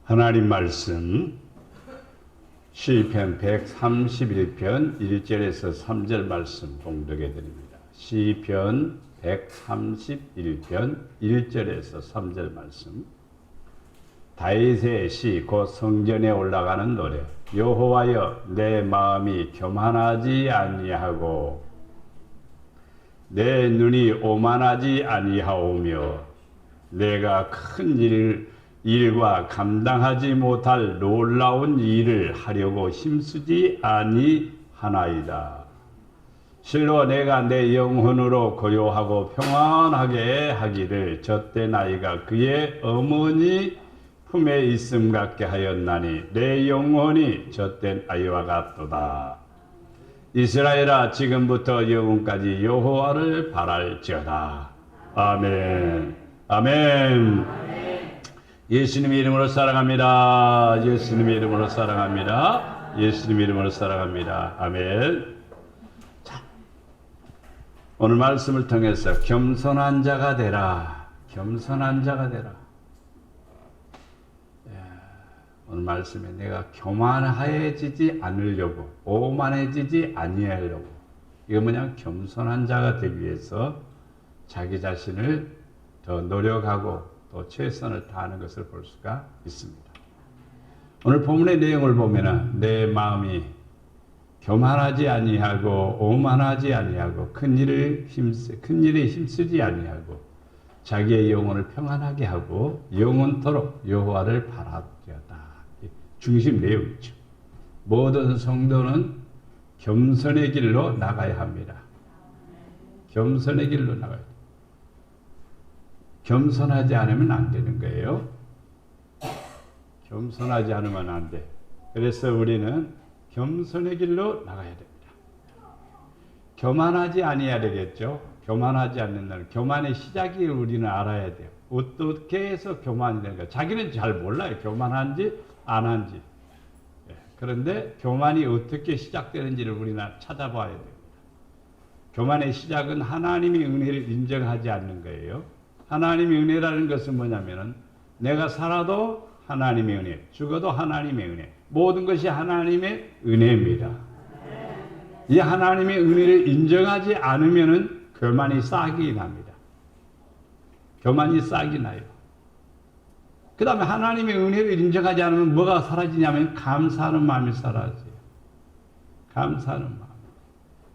하나님 말씀 시편 131편 1절에서 3절 말씀 봉독해 드립니다. 시편 131편 1절에서 3절 말씀. 다윗의 시 곧 성전에 올라가는 노래. 여호와여, 내 마음이 교만하지 아니하고 내 눈이 오만하지 아니하오며 내가 큰 일과 감당하지 못할 놀라운 일을 하려고 힘쓰지 아니하나이다. 실로 내가 내 영혼으로 고요하고 평안하게 하기를 젖된 아이가 그의 어머니 품에 있음 같게 하였나니 내 영혼이 젖된 아이와 같도다. 이스라엘아, 지금부터 영원까지 여호와를 바랄지어다. 아멘. 아멘. 예수님의 이름으로 사랑합니다. 예수님의 이름으로 사랑합니다. 예수님의 이름으로 사랑합니다. 아멘. 자, 오늘 말씀을 통해서 겸손한 자가 되라. 겸손한 자가 되라. 오늘 말씀에 내가 교만해지지 않으려고, 오만해지지 아니하려고, 이거 뭐냐, 겸손한 자가 되기 위해서 자기 자신을 더 노력하고 또 최선을 다하는 것을 볼 수가 있습니다. 오늘 본문의 내용을 보면은 내 마음이 교만하지 아니하고 오만하지 아니하고 큰 일에 힘쓰지 아니하고 자기의 영혼을 평안하게 하고 영원토록 여호와를 바라리어다. 중심 내용이죠. 모든 성도는 겸손의 길로 나가야 합니다. 겸손의 길로 나가야 돼요. 겸손하지 않으면 안 되는 거예요. 겸손하지 않으면 안 돼. 그래서 우리는 겸손의 길로 나가야 됩니다. 교만하지 아니해야 되겠죠. 교만하지 않는 날, 교만의 시작이 우리는 알아야 돼요. 어떻게 해서 교만이 되는가? 자기는 잘 몰라요. 교만한지 안 한지. 그런데 교만이 어떻게 시작되는지를 우리는 찾아봐야 됩니다. 교만의 시작은 하나님의 은혜를 인정하지 않는 거예요. 하나님의 은혜라는 것은 뭐냐면은 내가 살아도 하나님의 은혜, 죽어도 하나님의 은혜, 모든 것이 하나님의 은혜입니다. 이 하나님의 은혜를 인정하지 않으면은 교만이 싹이 납니다. 교만이 싹이 나요. 그 다음에 하나님의 은혜를 인정하지 않으면 뭐가 사라지냐면 감사하는 마음이 사라져요. 감사하는 마음.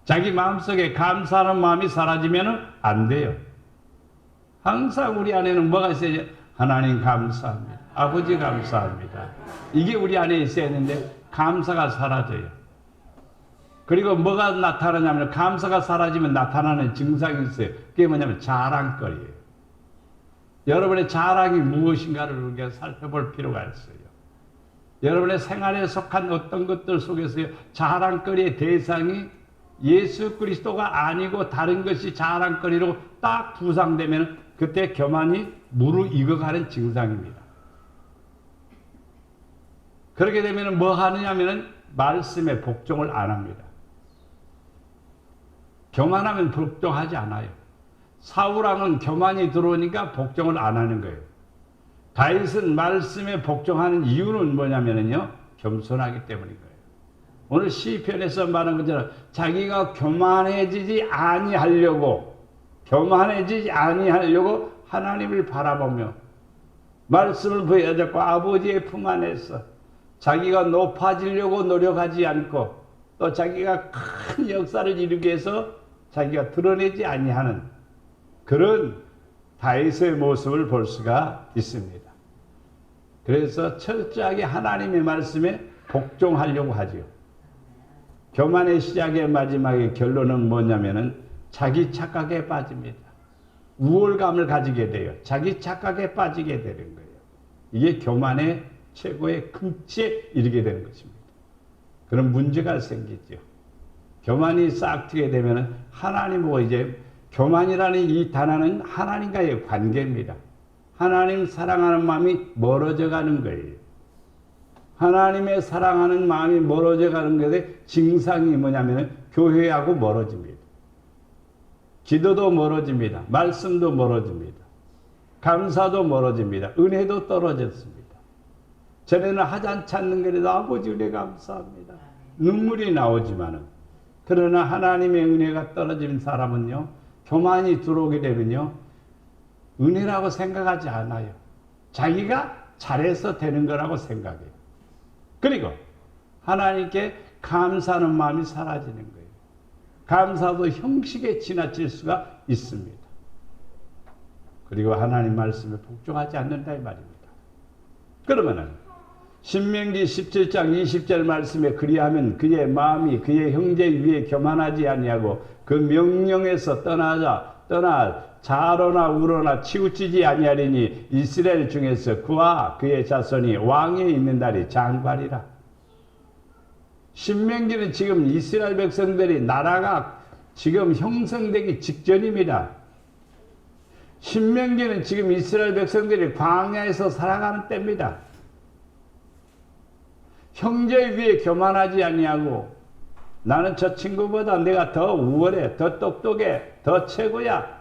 자기 마음속에 감사하는 마음이 사라지면 안 돼요. 항상 우리 안에는 뭐가 있어야 하나님 감사합니다. 아버지 감사합니다. 이게 우리 안에 있어야 하는데 감사가 사라져요. 그리고 뭐가 나타나냐면 감사가 사라지면 나타나는 증상이 있어요. 그게 뭐냐면 자랑거리예요. 여러분의 자랑이 무엇인가를 우리가 살펴볼 필요가 있어요. 여러분의 생활에 속한 어떤 것들 속에서 자랑거리의 대상이 예수 그리스도가 아니고 다른 것이 자랑거리로 딱 부상되면 그때 교만이 무르익어가는 증상입니다. 그렇게 되면 뭐 하느냐면 말씀에 복종을 안 합니다. 교만하면 복종하지 않아요. 사울왕은 교만이 들어오니까 복종을 안 하는 거예요. 다윗은 말씀에 복종하는 이유는 뭐냐면요, 겸손하기 때문인 거예요. 오늘 시편에서 말한 것처럼 자기가 교만해지지 아니하려고 하나님을 바라보며 말씀을 부여잡고 아버지의 품 안에서 자기가 높아지려고 노력하지 않고 또 자기가 큰 역사를 이루기 위해서 자기가 드러내지 아니하는 그런 다윗의 모습을 볼 수가 있습니다. 그래서 철저하게 하나님의 말씀에 복종하려고 하죠. 교만의 시작의 마지막의 결론은 뭐냐면은 자기 착각에 빠집니다. 우월감을 가지게 돼요. 자기 착각에 빠지게 되는 거예요. 이게 교만의 최고의 극치에 이르게 되는 것입니다. 그런 문제가 생기죠. 교만이 싹 트게 되면 하나님하고 이제 교만이라는 이 단어는 하나님과의 관계입니다. 하나님 사랑하는 마음이 멀어져 가는 거예요. 하나님의 사랑하는 마음이 멀어져 가는 것의 증상이 뭐냐면 교회하고 멀어집니다. 기도도 멀어집니다. 말씀도 멀어집니다. 감사도 멀어집니다. 은혜도 떨어졌습니다. 전에는 하찮지 않는 거라도 아버지 은혜 감사합니다. 눈물이 나오지만은, 그러나 하나님의 은혜가 떨어진 사람은요, 교만이 들어오게 되면요, 은혜라고 생각하지 않아요. 자기가 잘해서 되는 거라고 생각해요. 그리고 하나님께 감사하는 마음이 사라지는 거예요. 감사도 형식에 지나칠 수가 있습니다. 그리고 하나님 말씀에 복종하지 않는다 이 말입니다. 그러면은 신명기 17장 20절 말씀에 그리하면 그의 마음이 그의 형제 위에 교만하지 아니하고 그 명령에서 떠나 자로나 우로나 치우치지 아니하리니 이스라엘 중에서 그와 그의 자손이 왕에 있는 날이 장관이라. 신명기는 지금 이스라엘 백성들이 나라가 지금 형성되기 직전입니다. 신명기는 지금 이스라엘 백성들이 광야에서 살아가는 때입니다. 형제 위에 교만하지 아니하고 나는 저 친구보다 내가 더 우월해, 더 똑똑해, 더 최고야.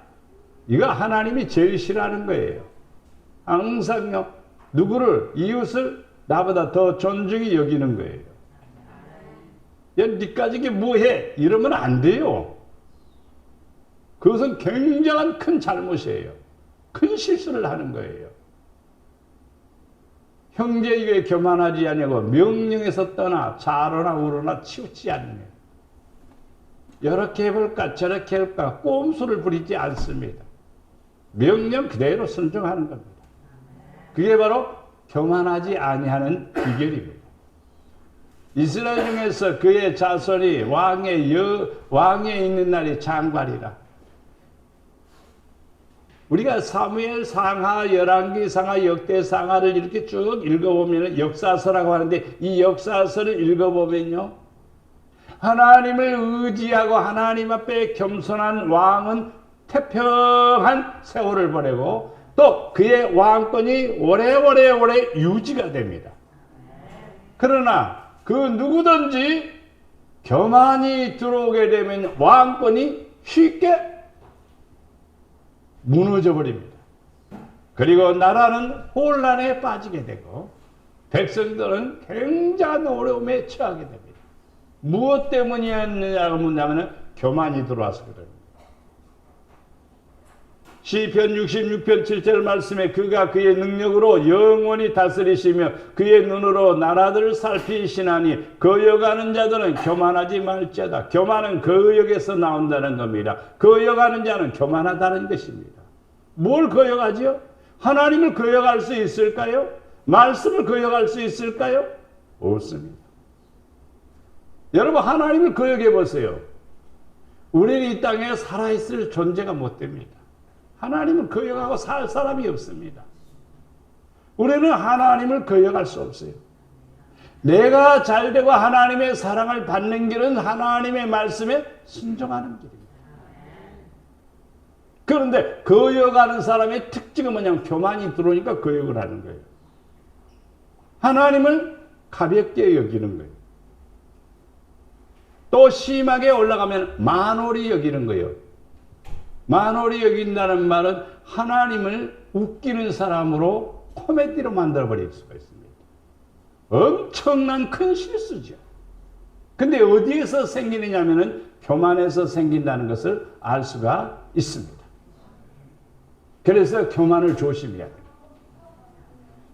이거 하나님이 제일 싫어하는 거예요. 항상요, 누구를, 이웃을 나보다 더 존중히 여기는 거예요. 야, 니까지 이게 뭐해? 이러면 안 돼요. 그것은 굉장한 큰 잘못이에요. 큰 실수를 하는 거예요. 형제 위에 교만하지 아니하고 명령에서 떠나 자로나 우로나 치우치 않으며, 이렇게 해볼까 저렇게 해볼까 꼼수를 부리지 않습니다. 명령 그대로 순종하는 겁니다. 그게 바로 교만하지 아니하는 비결입니다. 이스라엘 중에서 그의 자손이 왕에 있는 날이 장관이라. 우리가 사무엘 상하, 열왕기 상하, 역대 상하를 이렇게 쭉 읽어보면 역사서라고 하는데, 이 역사서를 읽어보면요, 하나님을 의지하고 하나님 앞에 겸손한 왕은 태평한 세월을 보내고 또 그의 왕권이 오래오래 유지가 됩니다. 그러나 그 누구든지 교만이 들어오게 되면 왕권이 쉽게 무너져 버립니다. 그리고 나라는 혼란에 빠지게 되고 백성들은 굉장한 어려움에 처하게 됩니다. 무엇 때문이었느냐고 묻냐면 교만이 들어와서 그래요. 시편 66편 7절 말씀에 그가 그의 능력으로 영원히 다스리시며 그의 눈으로 나라들을 살피시나니 거역하는 자들은 교만하지 말지어다. 교만은 거역에서 나온다는 겁니다. 거역하는 자는 교만하다는 것입니다. 뭘 거역하지요? 하나님을 거역할 수 있을까요? 말씀을 거역할 수 있을까요? 없습니다. 여러분, 하나님을 거역해 보세요. 우리는 이 땅에 살아있을 존재가 못 됩니다. 하나님을 거역하고 살 사람이 없습니다. 우리는 하나님을 거역할 수 없어요. 내가 잘되고 하나님의 사랑을 받는 길은 하나님의 말씀에 순종하는 길입니다. 그런데 거역하는 사람의 특징은 뭐냐면 교만이 들어오니까 거역을 하는 거예요. 하나님을 가볍게 여기는 거예요. 또 심하게 올라가면 만홀히 여기는 거예요. 만홀히 여긴다는 말은 하나님을 웃기는 사람으로 코미디로 만들어버릴 수가 있습니다. 엄청난 큰 실수죠. 근데 어디에서 생기느냐면은 교만에서 생긴다는 것을 알 수가 있습니다. 그래서 교만을 조심해야 됩니다.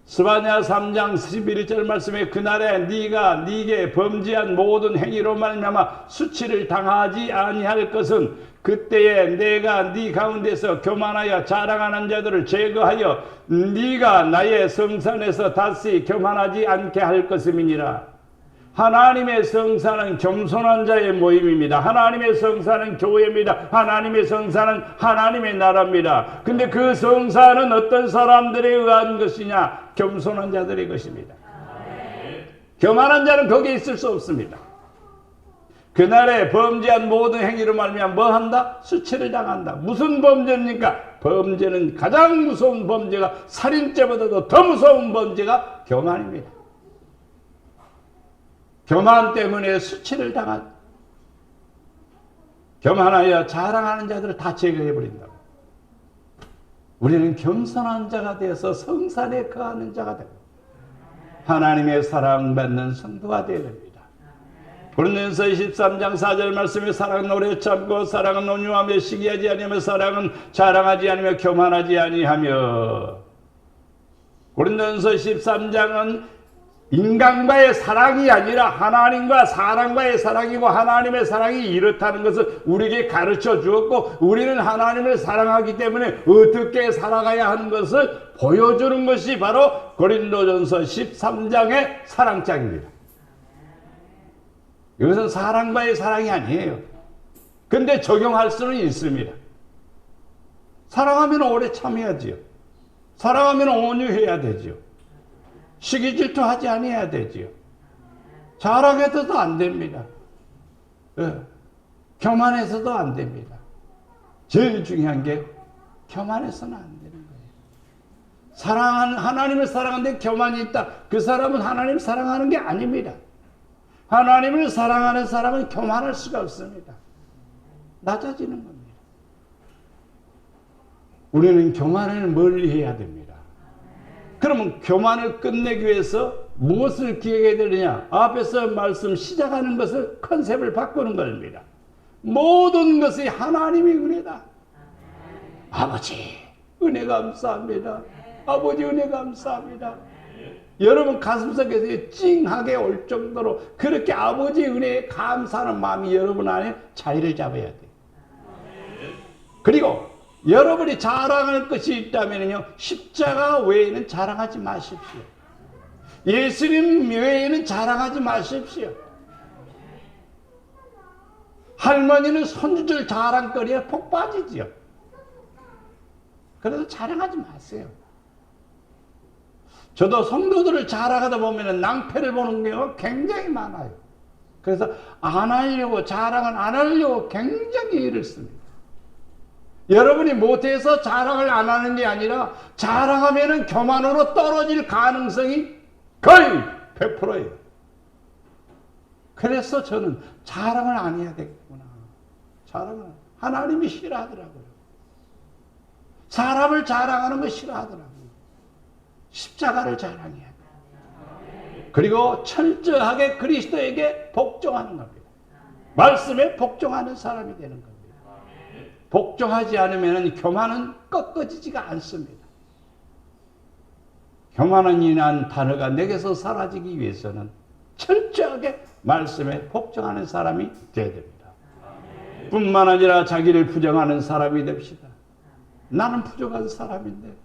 스바냐 3장 11절 말씀에 그날에 네가 네게 범죄한 모든 행위로 말미암아 수치를 당하지 아니할 것은 그때에 내가 네 가운데서 교만하여 자랑하는 자들을 제거하여 네가 나의 성산에서 다시 교만하지 않게 할 것임이니라. 하나님의 성산은 겸손한 자의 모임입니다. 하나님의 성산은 교회입니다. 하나님의 성산은 하나님의 나라입니다. 근데 그 성산은 어떤 사람들에 의한 것이냐? 겸손한 자들의 것입니다. 교만한 자는 거기에 있을 수 없습니다. 그날에 범죄한 모든 행위로 말미암아 뭐 한다? 수치를 당한다. 무슨 범죄입니까? 범죄는 가장 무서운 범죄가, 살인죄보다도 더 무서운 범죄가 교만입니다. 교만 때문에 수치를 당한, 교만하여 자랑하는 자들을 다 제거해버린다. 우리는 겸손한 자가 되어서 성산에 거하는 자가 되고 하나님의 사랑받는 성도가 되어야 됩니다. 고린도전서 13장 4절 말씀에 사랑은 오래 참고 사랑은 온유하며 시기하지 아니하며 사랑은 자랑하지 아니하며 교만하지 아니하며. 고린도전서 13장은 인간과의 사랑이 아니라 하나님과 사람과의 사랑이고 하나님의 사랑이 이렇다는 것을 우리에게 가르쳐 주었고 우리는 하나님을 사랑하기 때문에 어떻게 살아가야 하는 것을 보여주는 것이 바로 고린도전서 13장의 사랑장입니다. 이것은 사랑과의 사랑이 아니에요. 근데 적용할 수는 있습니다. 사랑하면 오래 참아야지요. 사랑하면 온유해야 되지요. 시기 질투하지 아니해야 되지요. 자랑해서도 안 됩니다. 교만해서도 안 됩니다. 제일 중요한 게 교만해서는 안 되는 거예요. 하나님을 사랑하는데 교만이 있다. 그 사람은 하나님을 사랑하는 게 아닙니다. 하나님을 사랑하는 사람은 교만할 수가 없습니다. 낮아지는 겁니다. 우리는 교만을 멀리 해야 됩니다. 그러면 교만을 끝내기 위해서 무엇을 기억해야 되느냐? 앞에서 말씀 시작하는 것을 컨셉을 바꾸는 겁니다. 모든 것이 하나님의 은혜다. 아버지 은혜 감사합니다. 아버지 은혜 감사합니다. 여러분 가슴속에서 찡하게 올 정도로 그렇게 아버지 은혜에 감사하는 마음이 여러분 안에 자리를 잡아야 돼요. 그리고 여러분이 자랑할 것이 있다면요, 십자가 외에는 자랑하지 마십시오. 예수님 외에는 자랑하지 마십시오. 할머니는 손주들 자랑거리에 폭 빠지지요. 그래서 자랑하지 마세요. 저도 성도들을 자랑하다 보면 낭패를 보는 경우가 굉장히 많아요. 그래서 안 하려고, 자랑을 안 하려고 굉장히 애를 씁니다. 여러분이 못해서 자랑을 안 하는 게 아니라 자랑하면 교만으로 떨어질 가능성이 거의 100%예요. 그래서 저는 자랑을 안 해야 되겠구나. 자랑을 하나님이 싫어하더라고요. 사람을 자랑하는 거 싫어하더라고요. 십자가를 자랑해야 돼요. 그리고 철저하게 그리스도에게 복종하는 겁니다. 말씀에 복종하는 사람이 되는 겁니다. 복종하지 않으면 교만은 꺾어지지가 않습니다. 교만이라는 단어가 내게서 사라지기 위해서는 철저하게 말씀에 복종하는 사람이 되어야 됩니다. 뿐만 아니라 자기를 부정하는 사람이 됩시다. 나는 부족한 사람인데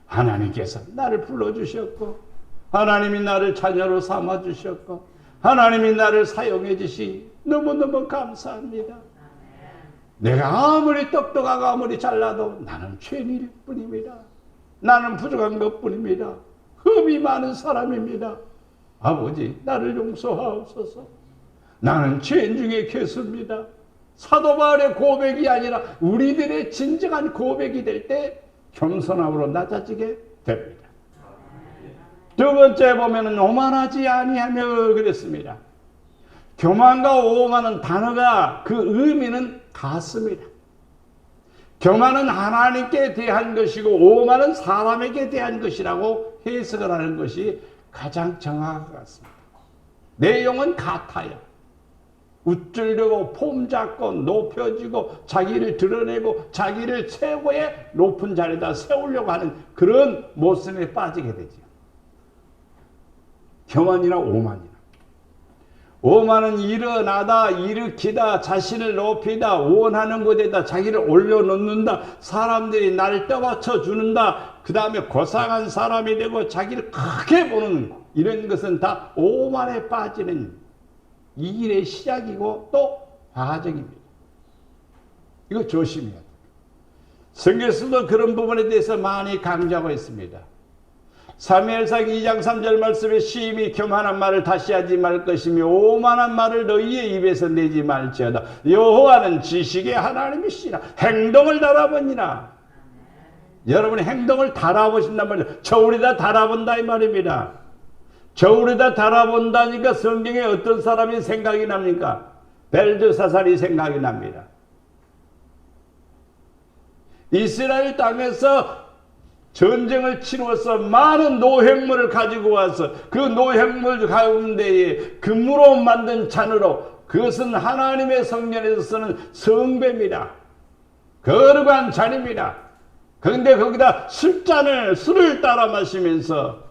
하나님께서 나를 불러주셨고 하나님이 나를 자녀로 삼아주셨고 하나님이 나를 사용해 주시 너무너무 감사합니다. 내가 아무리 똑똑하고 아무리 잘나도 나는 죄인일 뿐입니다. 나는 부족한 것뿐입니다. 흠이 많은 사람입니다. 아버지 나를 용서하옵소서. 나는 죄인 중에 괴수입니다. 사도 바울의 고백이 아니라 우리들의 진정한 고백이 될 때 겸손함으로 낮아지게 됩니다. 두 번째 보면은 오만하지 아니하며 그랬습니다. 교만과 오만은 단어가 그 의미는 같습니다. 교만은 하나님께 대한 것이고 오만은 사람에게 대한 것이라고 해석을 하는 것이 가장 정확한 것 같습니다. 내용은 같아요. 우쭐대고 폼잡고 높여지고 자기를 드러내고 자기를 최고의 높은 자리에다 세우려고 하는 그런 모습에 빠지게 되죠. 교만이나 오만이나. 오만은 일어나다, 일으키다, 자신을 높이다, 원하는 곳에다 자기를 올려놓는다, 사람들이 나를 떠받쳐 주는다, 그 다음에 고상한 사람이 되고 자기를 크게 보는 이런 것은 다 오만에 빠지는 이 일의 시작이고 또 과정입니다. 이거 조심해야 돼요. 성경에서도 그런 부분에 대해서 많이 강조하고 있습니다. 사무엘상 2장 3절 말씀에 심히 교만한 말을 다시 하지 말 것이며 오만한 말을 너희의 입에서 내지 말지어다. 여호와는 지식의 하나님이시라. 행동을 달아보니라. 여러분이 행동을 달아보신단 말이에요. 저울에다 달아본다 이 말입니다. 저울에다 달아본다니까 성경에 어떤 사람이 생각이 납니까? 벨드사살이 생각이 납니다. 이스라엘 땅에서 전쟁을 치루어서 많은 노획물을 가지고 와서 그 노획물 가운데에 금으로 만든 잔으로, 그것은 하나님의 성전에서 쓰는 성배입니다. 거룩한 잔입니다. 그런데 거기다 술을 따라 마시면서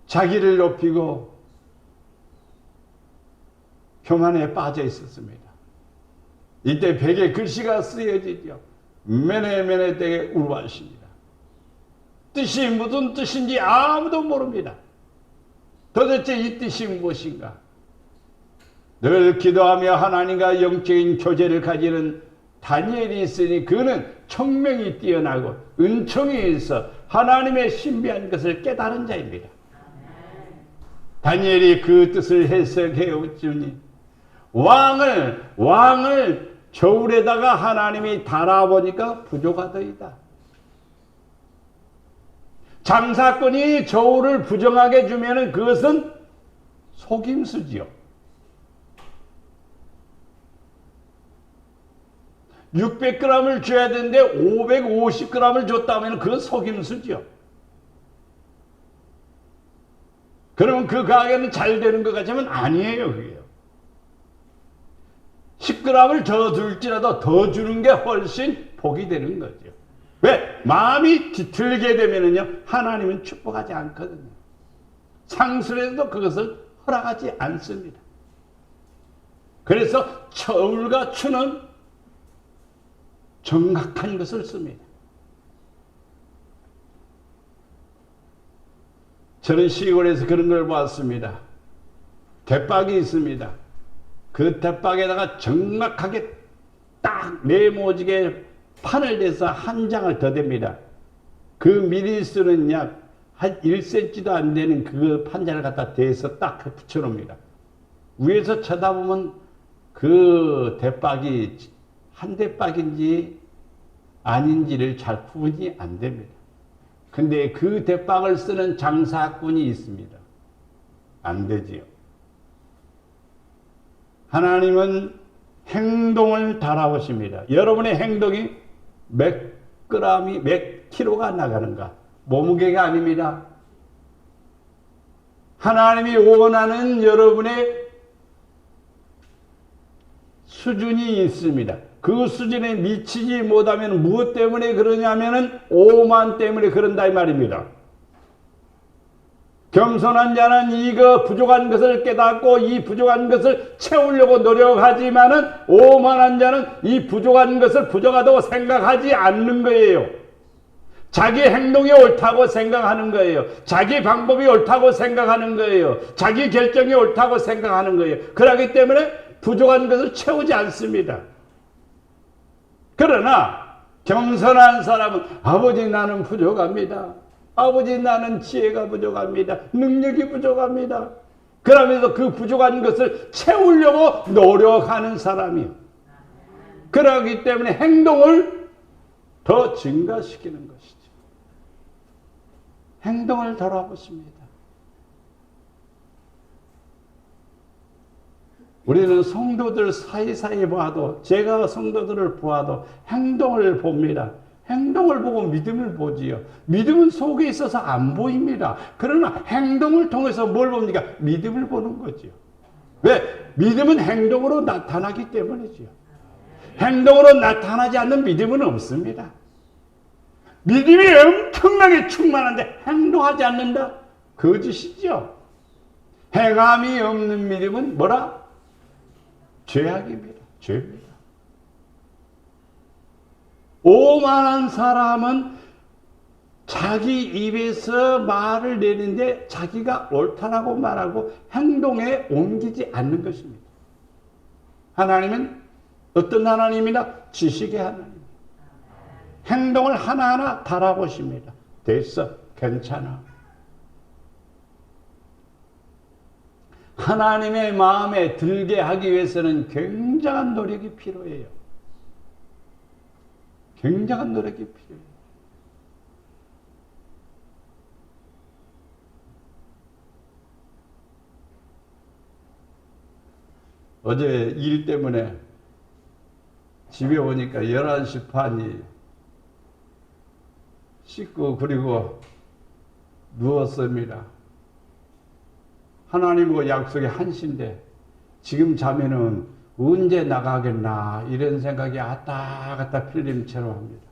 자기를 높이고 교만에 빠져 있었습니다. 이때 벽에 글씨가 쓰여지죠. 메네메네 때 우루하십니다. 뜻이 무슨 뜻인지 아무도 모릅니다. 도대체 이 뜻이 무엇인가? 늘 기도하며 하나님과 영적인 교제를 가지는 다니엘이 있으니 그는 청명이 뛰어나고 은총이 있어 하나님의 신비한 것을 깨달은 자입니다. 다니엘이 그 뜻을 해석해 주니 왕을 저울에다가 하나님이 달아보니까 부족하더이다. 장사꾼이 저울을 부정하게 주면은 그것은 속임수지요. 600g을 줘야 되는데 550g을 줬다면 그건 속임수죠. 그러면 그 가게는 잘 되는 것 같지만 아니에요, 그게요. 10g을 더 줄지라도 더 주는 게 훨씬 복이 되는 거죠. 왜? 마음이 뒤틀게 되면은요, 하나님은 축복하지 않거든요. 상술에도 그것을 허락하지 않습니다. 그래서 저울과 추는 정확한 것을 씁니다. 저는 시골에서 그런 걸 보았습니다. 대박이 있습니다. 그 대박에다가 정확하게 딱 네모지게 판을 대서 한 장을 더 댑니다. 그 미리수는 약 한 1cm도 안 되는 그 판자를 갖다 대서 딱 붙여놓습니다. 위에서 쳐다보면 그 대박이 한 대박인지 아닌지를 잘 구분이 안 됩니다. 근데 그 대박을 쓰는 장사꾼이 있습니다. 안 되지요. 하나님은 행동을 달아오십니다. 여러분의 행동이 몇 g이 몇 킬로가 나가는가? 몸무게가 아닙니다. 하나님이 원하는 여러분의 수준이 있습니다. 그 수준에 미치지 못하면 무엇 때문에 그러냐면은 오만 때문에 그런다 이 말입니다. 겸손한 자는 이거 부족한 것을 깨닫고 이 부족한 것을 채우려고 노력하지만은 오만한 자는 이 부족한 것을 부족하다고 생각하지 않는 거예요. 자기 행동이 옳다고 생각하는 거예요. 자기 방법이 옳다고 생각하는 거예요. 자기 결정이 옳다고 생각하는 거예요. 그렇기 때문에 부족한 것을 채우지 않습니다. 그러나 겸손한 사람은 아버지 나는 부족합니다. 아버지 나는 지혜가 부족합니다. 능력이 부족합니다. 그러면서 그 부족한 것을 채우려고 노력하는 사람이요. 그러기 때문에 행동을 더 증가시키는 것이죠. 행동을 돌아보십니다. 우리는 성도들 사이사이 봐도, 제가 성도들을 보아도 행동을 봅니다. 행동을 보고 믿음을 보지요. 믿음은 속에 있어서 안 보입니다. 그러나 행동을 통해서 뭘 봅니까? 믿음을 보는 거지요. 왜? 믿음은 행동으로 나타나기 때문이지요. 행동으로 나타나지 않는 믿음은 없습니다. 믿음이 엄청나게 충만한데 행동하지 않는다? 거짓이죠. 행함이 없는 믿음은 뭐라? 죄악입니다. 죄입니다. 오만한 사람은 자기 입에서 말을 내는데 자기가 옳다라고 말하고 행동에 옮기지 않는 것입니다. 하나님은 어떤 하나님이다? 지식의 하나님. 행동을 하나하나 달아보십니다. 됐어. 괜찮아. 하나님의 마음에 들게 하기 위해서는 굉장한 노력이 필요해요. 굉장한 노력이 필요해요. 어제 일 때문에 집에 오니까 11시 반이에요. 씻고 그리고 누웠습니다. 하나님과 약속의 한시인데 지금 자면은 언제 나가겠나 이런 생각이 왔다 갔다 필름처럼 합니다.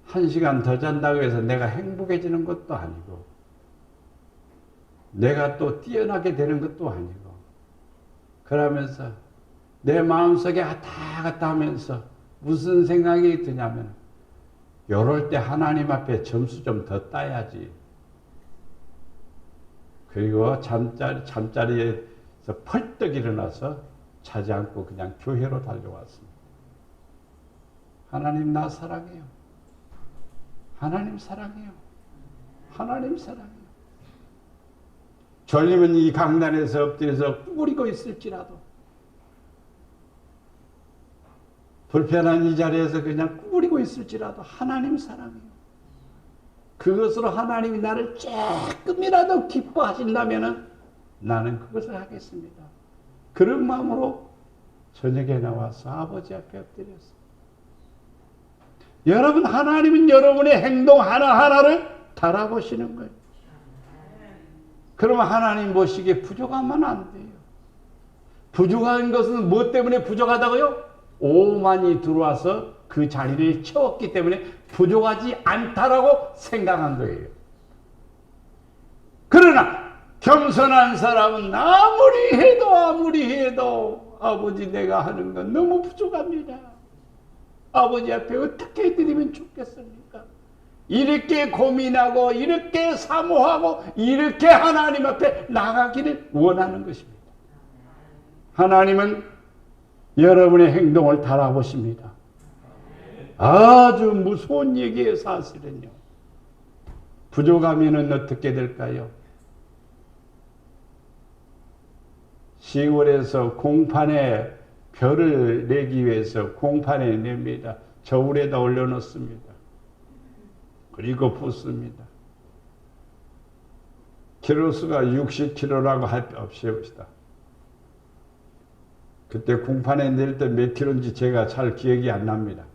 1시간 더 잔다고 해서 내가 행복해지는 것도 아니고 내가 또 뛰어나게 되는 것도 아니고 그러면서 내 마음속에 왔다 갔다 하면서 무슨 생각이 드냐면 이럴 때 하나님 앞에 점수 좀 더 따야지. 그리고 잠자리에서 펄떡 일어나서 자지 않고 그냥 교회로 달려왔습니다. 하나님 나 사랑해요. 하나님 사랑해요. 하나님 사랑해요. 졸리면 이 강단에서 엎드려서 꾸부리고 있을지라도 불편한 이 자리에서 그냥 꾸부리고 있을지라도 하나님 사랑해요. 그것으로 하나님이 나를 조금이라도 기뻐하신다면 나는 그것을 하겠습니다. 그런 마음으로 저녁에 나와서 아버지 앞에 엎드렸습니다. 여러분, 하나님은 여러분의 행동 하나하나를 달아보시는 거예요. 그러면 하나님 보시기에 부족하면 안 돼요. 부족한 것은 무엇 때문에 부족하다고요? 오만이 들어와서 그 자리를 채웠기 때문에 부족하지 않다라고 생각한 거예요. 그러나 겸손한 사람은 아무리 해도 아버지 내가 하는 건 너무 부족합니다. 아버지 앞에 어떻게 해드리면 좋겠습니까? 이렇게 고민하고 이렇게 사모하고 이렇게 하나님 앞에 나가기를 원하는 것입니다. 하나님은 여러분의 행동을 달아보십니다. 아주 무서운 얘기예요. 사실은요. 부족하면 어떻게 될까요? 시골에서 공판에 별을 내기 위해서 공판에 냅니다. 저울에다 올려놓습니다. 그리고 붓습니다. 키로수가 60kg라고 합시다. 그때 공판에 낼 때 몇 킬로인지 제가 잘 기억이 안 납니다.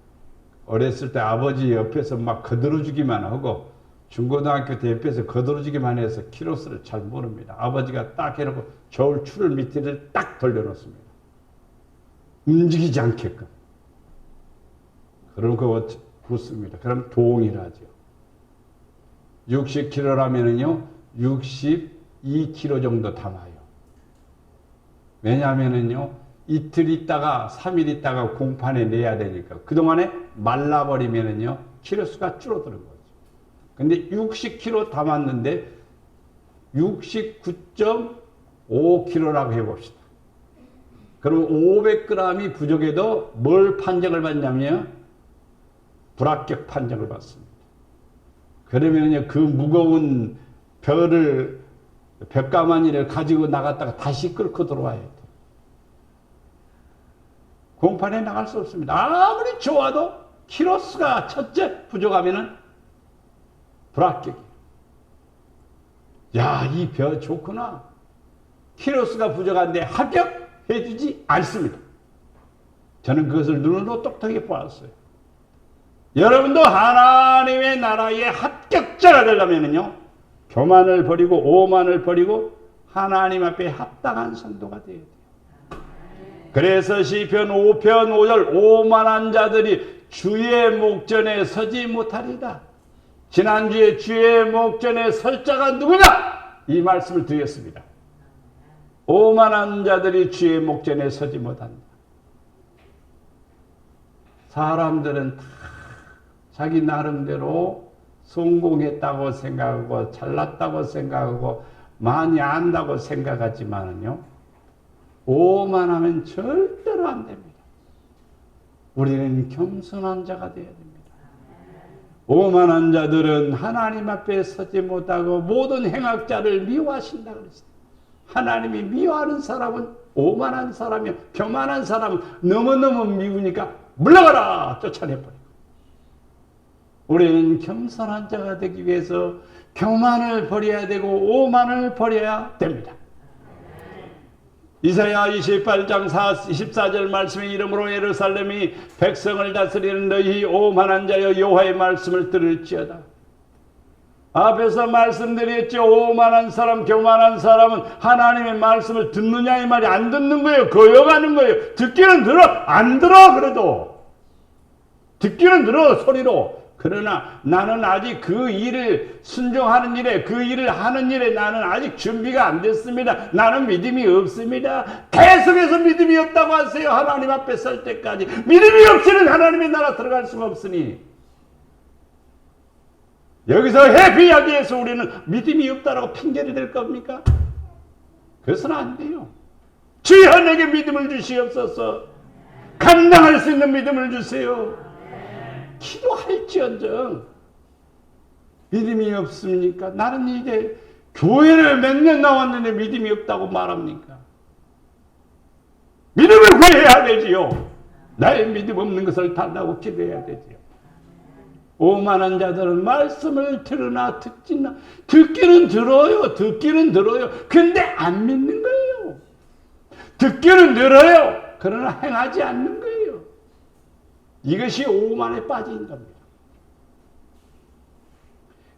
어렸을 때 아버지 옆에서 막 거들어주기만 하고 중고등학교 때 옆에서 거들어주기만 해서 키로수를 잘 모릅니다. 아버지가 딱 해놓고 저울 추를 밑에를 딱 돌려놓습니다. 움직이지 않게끔. 그럼 그거 붓습니다. 그럼 동일하죠. 60kg라면은요 62kg 정도 담아요. 왜냐하면은요 이틀 있다가 3일 있다가 공판에 내야 되니까 그동안에 말라버리면은요 키로수가 줄어드는 거죠. 근데 60kg 담았는데 69.5kg라고 해봅시다. 그럼 500g이 부족해도 뭘 판정을 받냐면 불합격 판정을 받습니다. 그러면요 그 무거운 벽가마니를 가지고 나갔다가 다시 끌고 들어와야 돼. 공판에 나갈 수 없습니다. 아무리 좋아도 키로수가 첫째 부족하면은 불합격이에요. 야, 이 벼 좋구나. 키로수가 부족한데 합격해주지 않습니다. 저는 그것을 눈으로 똑똑히 보았어요. 여러분도 하나님의 나라의 합격자가 되려면요 교만을 버리고 오만을 버리고 하나님 앞에 합당한 성도가 되어야 돼요. 그래서 시편 5편 5절 오만한 자들이 주의 목전에 서지 못하리다. 지난주에 주의 목전에 설 자가 누구냐? 이 말씀을 드렸습니다. 오만한 자들이 주의 목전에 서지 못한다. 사람들은 다 자기 나름대로 성공했다고 생각하고 잘났다고 생각하고 많이 안다고 생각하지만은요 오만하면 절대로 안 됩니다. 우리는 겸손한 자가 되어야 됩니다. 오만한 자들은 하나님 앞에 서지 못하고 모든 행악자를 미워하신다 그랬어요. 하나님이 미워하는 사람은 오만한 사람이요 교만한 사람은 너무너무 미우니까 물러가라 쫓아내버려요. 우리는 겸손한 자가 되기 위해서 교만을 버려야 되고 오만을 버려야 됩니다. 이사야 28장 14절 말씀의 이름으로 예루살렘이 백성을 다스리는 너희 오만한 자여 여호와의 말씀을 들을지어다. 앞에서 말씀드렸죠. 오만한 사람, 교만한 사람은 하나님의 말씀을 듣느냐 이 말이 안 듣는 거예요. 거역하는 거예요. 듣기는 들어, 안 들어 그래도. 듣기는 들어 소리로. 그러나 나는 아직 그 일을 순종하는 일에, 그 일을 하는 일에 나는 아직 준비가 안 됐습니다. 나는 믿음이 없습니다. 계속해서 믿음이 없다고 하세요. 하나님 앞에 설 때까지. 믿음이 없이는 하나님의 나라 들어갈 수가 없으니. 여기서 회피하기 위해서 우리는 믿음이 없다라고 핑계를 댈 겁니까? 그래서는 안 돼요. 주여 내게 믿음을 주시옵소서. 감당할 수 있는 믿음을 주세요. 기도할지언정 믿음이 없습니까? 나는 이제 교회를 몇 년 나왔는데 믿음이 없다고 말합니까? 믿음을 구해야 되지요. 나의 믿음 없는 것을 달라고 기도해야 되지요. 오만한 자들은 말씀을 들으나 듣기는 들어요. 듣기는 들어요. 근데 안 믿는 거예요. 듣기는 들어요. 그러나 행하지 않는 거예요. 이것이 오만에 빠진 겁니다.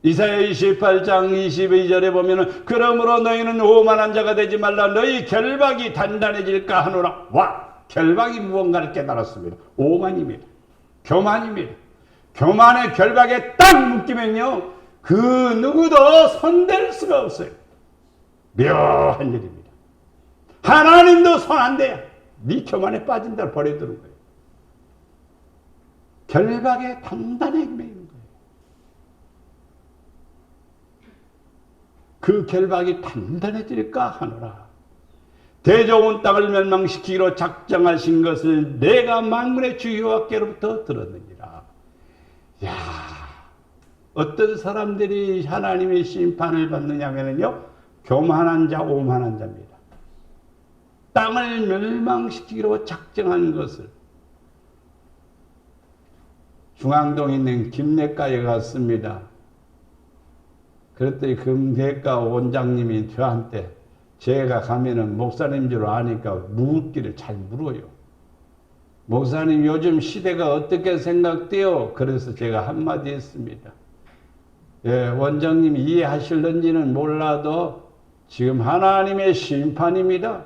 이사야 28장 22절에 보면은 그러므로 너희는 오만한 자가 되지 말라. 너희 결박이 단단해질까 하노라. 와, 결박이 무언가를 깨달았습니다. 오만입니다. 교만입니다. 교만의 결박에 딱 묶이면요, 그 누구도 손댈 수가 없어요. 묘한 일입니다. 하나님도 손 안 돼요. 네 교만에 빠진 자를 버려두는 거예요. 결박에 단단하게 매이는 거예요. 그 결박이 단단해질까 하노라. 대적온 땅을 멸망시키기로 작정하신 것을 내가 만군의 주 여호와께로부터 들었느니라. 야, 어떤 사람들이 하나님의 심판을 받느냐면요, 교만한 자, 오만한 자입니다. 땅을 멸망시키기로 작정한 것을. 중앙동에 있는 김내가에 갔습니다. 그랬더니 김내가 원장님이 저한테, 제가 가면은 목사님 줄 아니까 묻기를 잘 물어요. 목사님 요즘 시대가 어떻게 생각돼요? 그래서 제가 한마디 했습니다. 예, 원장님이 이해하실는지는 몰라도 지금 하나님의 심판입니다.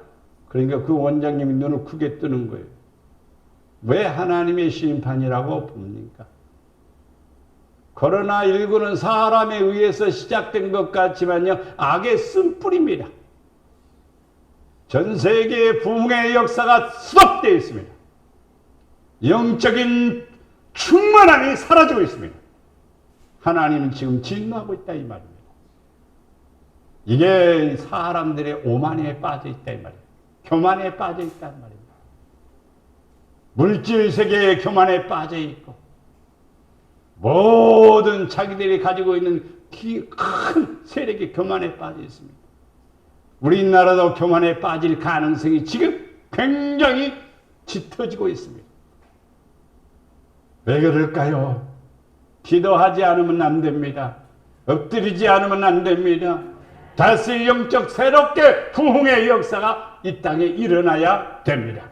그러니까 그 원장님이 눈을 크게 뜨는 거예요. 왜 하나님의 심판이라고 봅니까? 코로나19는 사람에 의해서 시작된 것 같지만요, 악의 쓴뿌리입니다. 전 세계의 부흥의 역사가 스톱되어 있습니다. 영적인 충만함이 사라지고 있습니다. 하나님은 지금 진노하고 있다 이 말입니다. 이게 사람들의 오만에 빠져 있다 이 말입니다. 교만에 빠져 있다 이 말입니다. 물질 세계의 교만에 빠져 있고, 모든 자기들이 가지고 있는 큰 세력의 교만에 빠져 있습니다. 우리나라도 교만에 빠질 가능성이 지금 굉장히 짙어지고 있습니다. 왜 그럴까요? 기도하지 않으면 안 됩니다. 엎드리지 않으면 안 됩니다. 다시 영적 새롭게 부흥의 역사가 이 땅에 일어나야 됩니다.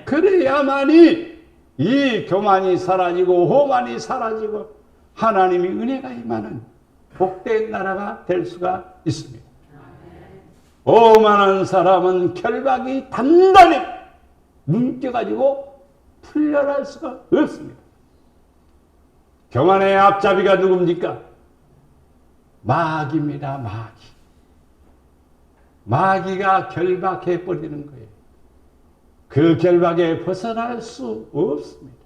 그래야만이 이 교만이 사라지고 오만이 사라지고 하나님의 은혜가 임하는 복된 나라가 될 수가 있습니다. 오만한 사람은 결박이 단단히 묶여가지고 풀려날 수가 없습니다. 교만의 앞잡이가 누굽니까? 마귀입니다. 마귀가 결박해버리는 거예요. 그 결박에 벗어날 수 없습니다.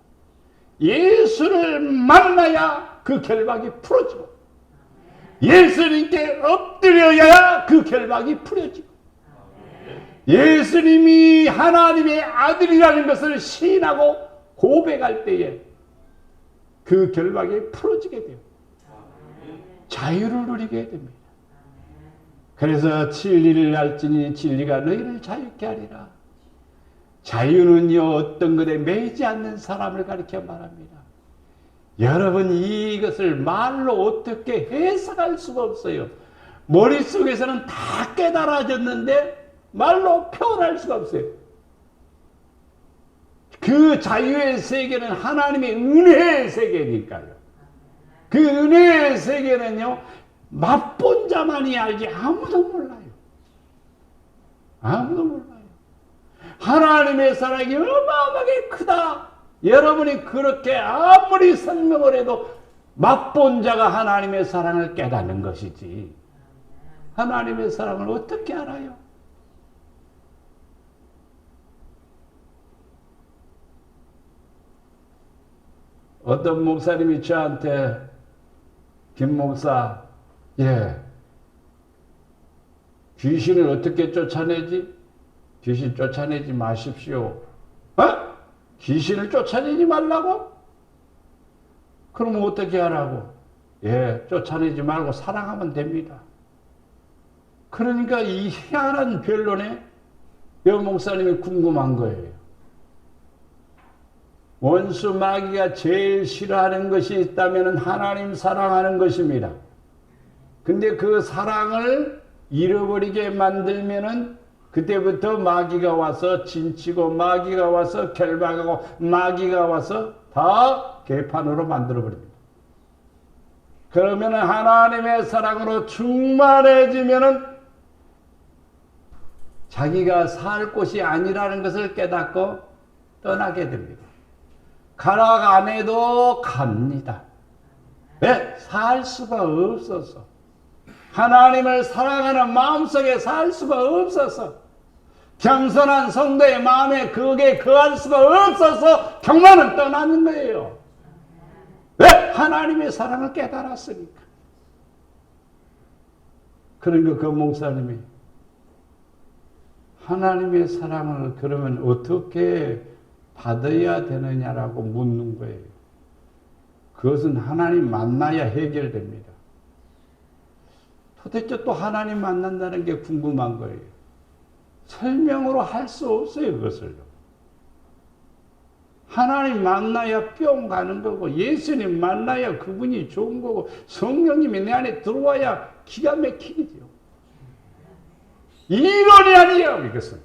예수를 만나야 그 결박이 풀어지고, 예수님께 엎드려야 그 결박이 풀어지고, 예수님이 하나님의 아들이라는 것을 시인하고 고백할 때에 그 결박이 풀어지게 돼요. 자유를 누리게 됩니다. 그래서 진리를 알지니 진리가 너희를 자유케 하리라. 자유는요, 어떤 것에 매이지 않는 사람을 가리켜 말합니다. 여러분, 이것을 말로 어떻게 해석할 수가 없어요. 머릿속에서는 다 깨달아졌는데 말로 표현할 수가 없어요. 그 자유의 세계는 하나님의 은혜의 세계니까요. 그 은혜의 세계는요, 맛본 자만이 알지 아무도 몰라요. 아무도 몰라요. 하나님의 사랑이 어마어마하게 크다. 여러분이 그렇게 아무리 설명을 해도 맛본 자가 하나님의 사랑을 깨닫는 것이지, 하나님의 사랑을 어떻게 알아요? 어떤 목사님이 저한테, 김 목사, 귀신을 어떻게 쫓아내지? 귀신 쫓아내지 마십시오. 귀신을 쫓아내지 말라고? 그럼 어떻게 하라고? 쫓아내지 말고 사랑하면 됩니다. 그러니까 이 희한한 변론에 여 목사님이 궁금한 거예요. 원수 마귀가 제일 싫어하는 것이 있다면 하나님 사랑하는 것입니다. 근데 그 사랑을 잃어버리게 만들면은 그때부터 마귀가 와서 진치고 마귀가 와서 결박하고 마귀가 와서 다 개판으로 만들어버립니다. 그러면 하나님의 사랑으로 충만해지면은 자기가 살 곳이 아니라는 것을 깨닫고 떠나게 됩니다. 가락 안 해도 갑니다. 왜? 살 수가 없어서. 하나님을 사랑하는 마음속에 살 수가 없어서. 겸손한 성도의 마음에 그게 거할 수가 없어서 경만은 떠나는 거예요. 왜? 하나님의 사랑을 깨달았으니까. 그러니까 그 목사님이 하나님의 사랑을 그러면 어떻게 받아야 되느냐라고 묻는 거예요. 그것은 하나님 만나야 해결됩니다. 도대체 또 하나님 만난다는 게 궁금한 거예요. 설명으로 할 수 없어요, 그것을요. 하나님 만나야 뿅 가는 거고, 예수님 만나야 그분이 좋은 거고, 성령님이 내 안에 들어와야 기가 막히겠죠. 이론이 아니에요, 이것은.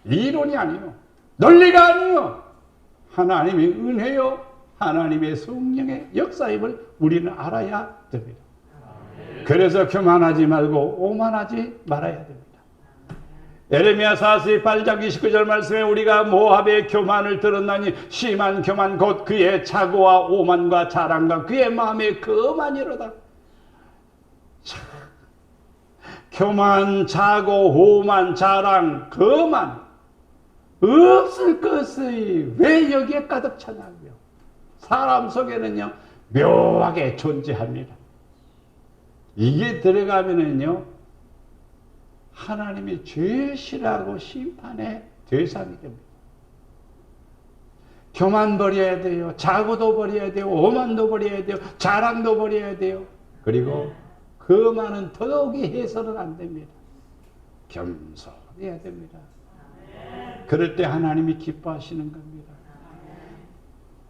이론이 아니에요. 논리가 아니에요. 하나님의 은혜요, 하나님의 성령의 역사임을 우리는 알아야 됩니다. 그래서 교만하지 말고 오만하지 말아야 됩니다. 예레미야 48장 29절 말씀에 우리가 모압의 교만을 들었나니 심한 교만 곧 그의 자고와 오만과 자랑과 그의 마음의 거만이로다. 교만, 자고, 오만, 자랑, 거만 없을 것이 왜 여기에 가득 차냐고요. 사람 속에는요 묘하게 존재합니다. 이게 들어가면은요 하나님이 제일 싫어하고 심판의 대상이 됩니다. 교만 버려야 돼요. 자고도 버려야 돼요. 오만도 버려야 돼요. 자랑도 버려야 돼요. 그리고 거만은 더욱이 해서는 안 됩니다. 겸손해야 됩니다. 그럴 때 하나님이 기뻐하시는 겁니다.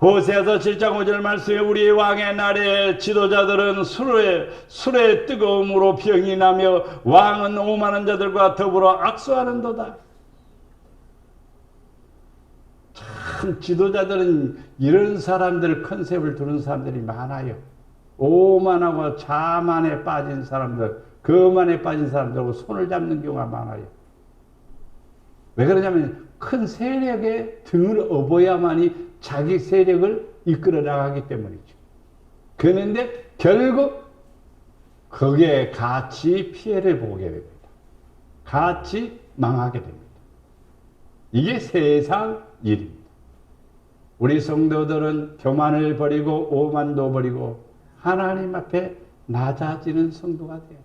호세아서 7장 5절 말씀에 우리 왕의 날에 지도자들은 술의 뜨거움으로 병이 나며 왕은 오만한 자들과 더불어 악수하는도다. 참 지도자들은 이런 사람들 컨셉을 두는 사람들이 많아요. 오만하고 자만에 빠진 사람들, 거만에 빠진 사람들하고 손을 잡는 경우가 많아요. 왜 그러냐면 큰 세력의 등을 업어야만이 자기 세력을 이끌어 나가기 때문이죠. 그런데 결국 거기에 같이 피해를 보게 됩니다. 같이 망하게 됩니다. 이게 세상 일입니다. 우리 성도들은 교만을 버리고 오만도 버리고 하나님 앞에 낮아지는 성도가 돼요.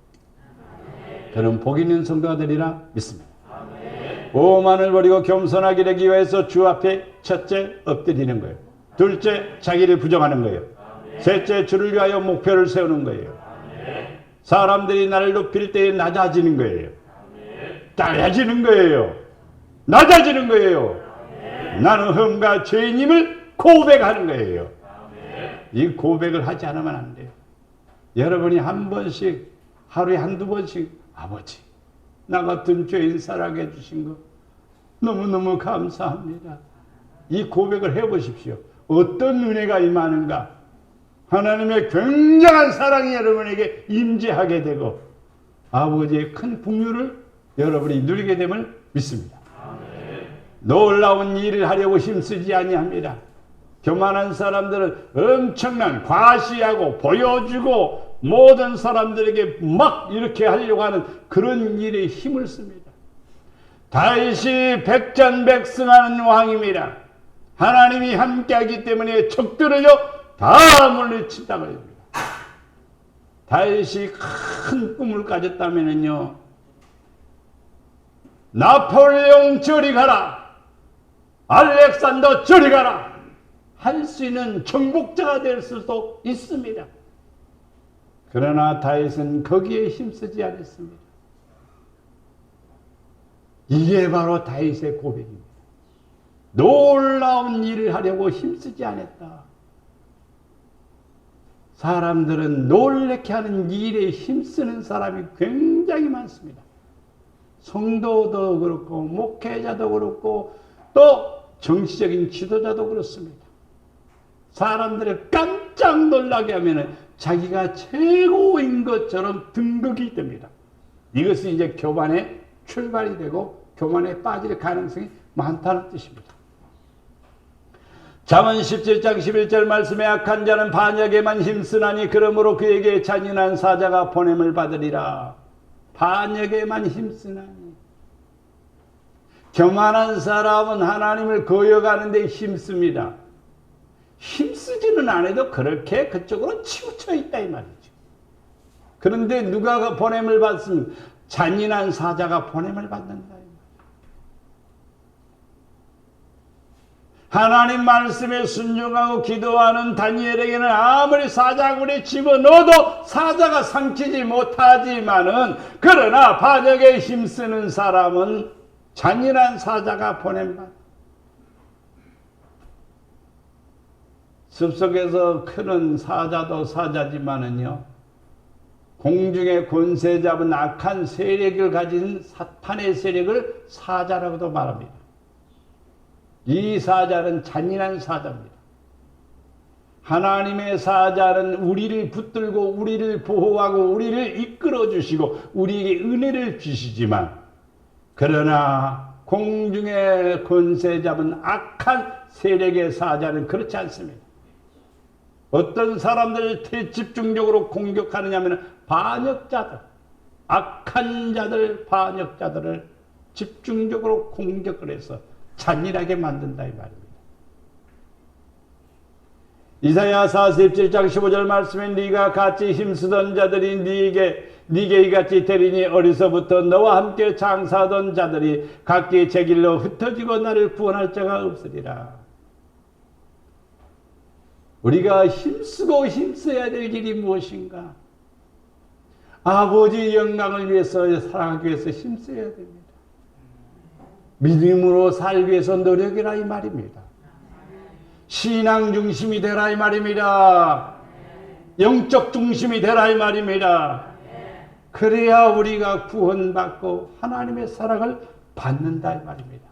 저는 복 있는 성도가 되리라 믿습니다. 오만을 버리고 겸손하게 되기 위해서 주 앞에 첫째 엎드리는 거예요. 둘째 자기를 부정하는 거예요. 셋째 주를 위하여 목표를 세우는 거예요. 사람들이 나를 높일 때에 낮아지는 거예요. 낮아지는 거예요. 낮아지는 거예요. 나는 흠과 죄인임을 고백하는 거예요. 이 고백을 하지 않으면 안 돼요. 여러분이 한 번씩 하루에 한두 번씩 아버지 나 같은 죄인 사랑해 주신 거 너무너무 감사합니다. 이 고백을 해보십시오. 어떤 은혜가 임하는가? 하나님의 굉장한 사랑이 여러분에게 임재하게 되고 아버지의 큰 풍요를 여러분이 누리게 됨을 믿습니다. 놀라운 일을 하려고 힘쓰지 아니합니다. 교만한 사람들은 엄청난 과시하고 보여주고 모든 사람들에게 막 이렇게 하려고 하는 그런 일에 힘을 씁니다. 다윗이 백전백승하는 왕입니다. 하나님이 함께하기 때문에 적들을요 다 물리친다고 합니다. 다윗이 큰 꿈을 가졌다면요, 나폴레옹 저리 가라, 알렉산더 저리 가라 할 수 있는 정복자가 될 수도 있습니다. 그러나 다윗은 거기에 힘쓰지 않았습니다. 이게 바로 다윗의 고백입니다. 놀라운 일을 하려고 힘쓰지 않았다. 사람들은 놀래게 하는 일에 힘쓰는 사람이 굉장히 많습니다. 성도도 그렇고 목회자도 그렇고 또 정치적인 지도자도 그렇습니다. 사람들을 깜짝 놀라게 하면 자기가 최고인 것처럼 등극이 됩니다. 이것은 이제 교만의 출발이 되고 교만에 빠질 가능성이 많다는 뜻입니다. 잠언 17장 11절 말씀에 악한 자는 반역에만 힘쓰나니 그러므로 그에게 잔인한 사자가 보냄을 받으리라. 반역에만 힘쓰나니. 교만한 사람은 하나님을 거역하는 데 힘씁니다. 힘쓰지는 않아도 그렇게 그쪽으로 치우쳐 있다 이 말이죠. 그런데 누가 보냄을 받습니까? 잔인한 사자가 보냄을 받는다. 하나님 말씀에 순종하고 기도하는 다니엘에게는 아무리 사자굴에 집어넣어도 사자가 삼키지 못하지만은, 그러나 반역에 힘쓰는 사람은 잔인한 사자가 보낸다. 숲속에서 크는 사자도 사자지만은요, 공중의 권세 잡은 악한 세력을 가진 사탄의 세력을 사자라고도 말합니다. 이 사자는 잔인한 사자입니다. 하나님의 사자는 우리를 붙들고 우리를 보호하고 우리를 이끌어 주시고 우리에게 은혜를 주시지만, 그러나 공중의 권세 잡은 악한 세력의 사자는 그렇지 않습니다. 어떤 사람들을 집중적으로 공격하느냐 하면 반역자들, 악한 자들, 반역자들을 집중적으로 공격을 해서 잔인하게 만든다 이 말입니다. 이사야 47장 15절 말씀에 네가 같이 힘쓰던 자들이 네게 이같이 되리니 어려서부터 너와 함께 장사하던 자들이 각기 제 길로 흩어지고 나를 구원할 자가 없으리라. 우리가 힘쓰고 힘써야 될 일이 무엇인가? 아버지 영광을 위해서, 사랑하기 위해서 힘써야 됩니다. 믿음으로 살기 위해서 노력이라 이 말입니다. 신앙 중심이 되라 이 말입니다. 영적 중심이 되라 이 말입니다. 그래야 우리가 구원받고 하나님의 사랑을 받는다 이 말입니다.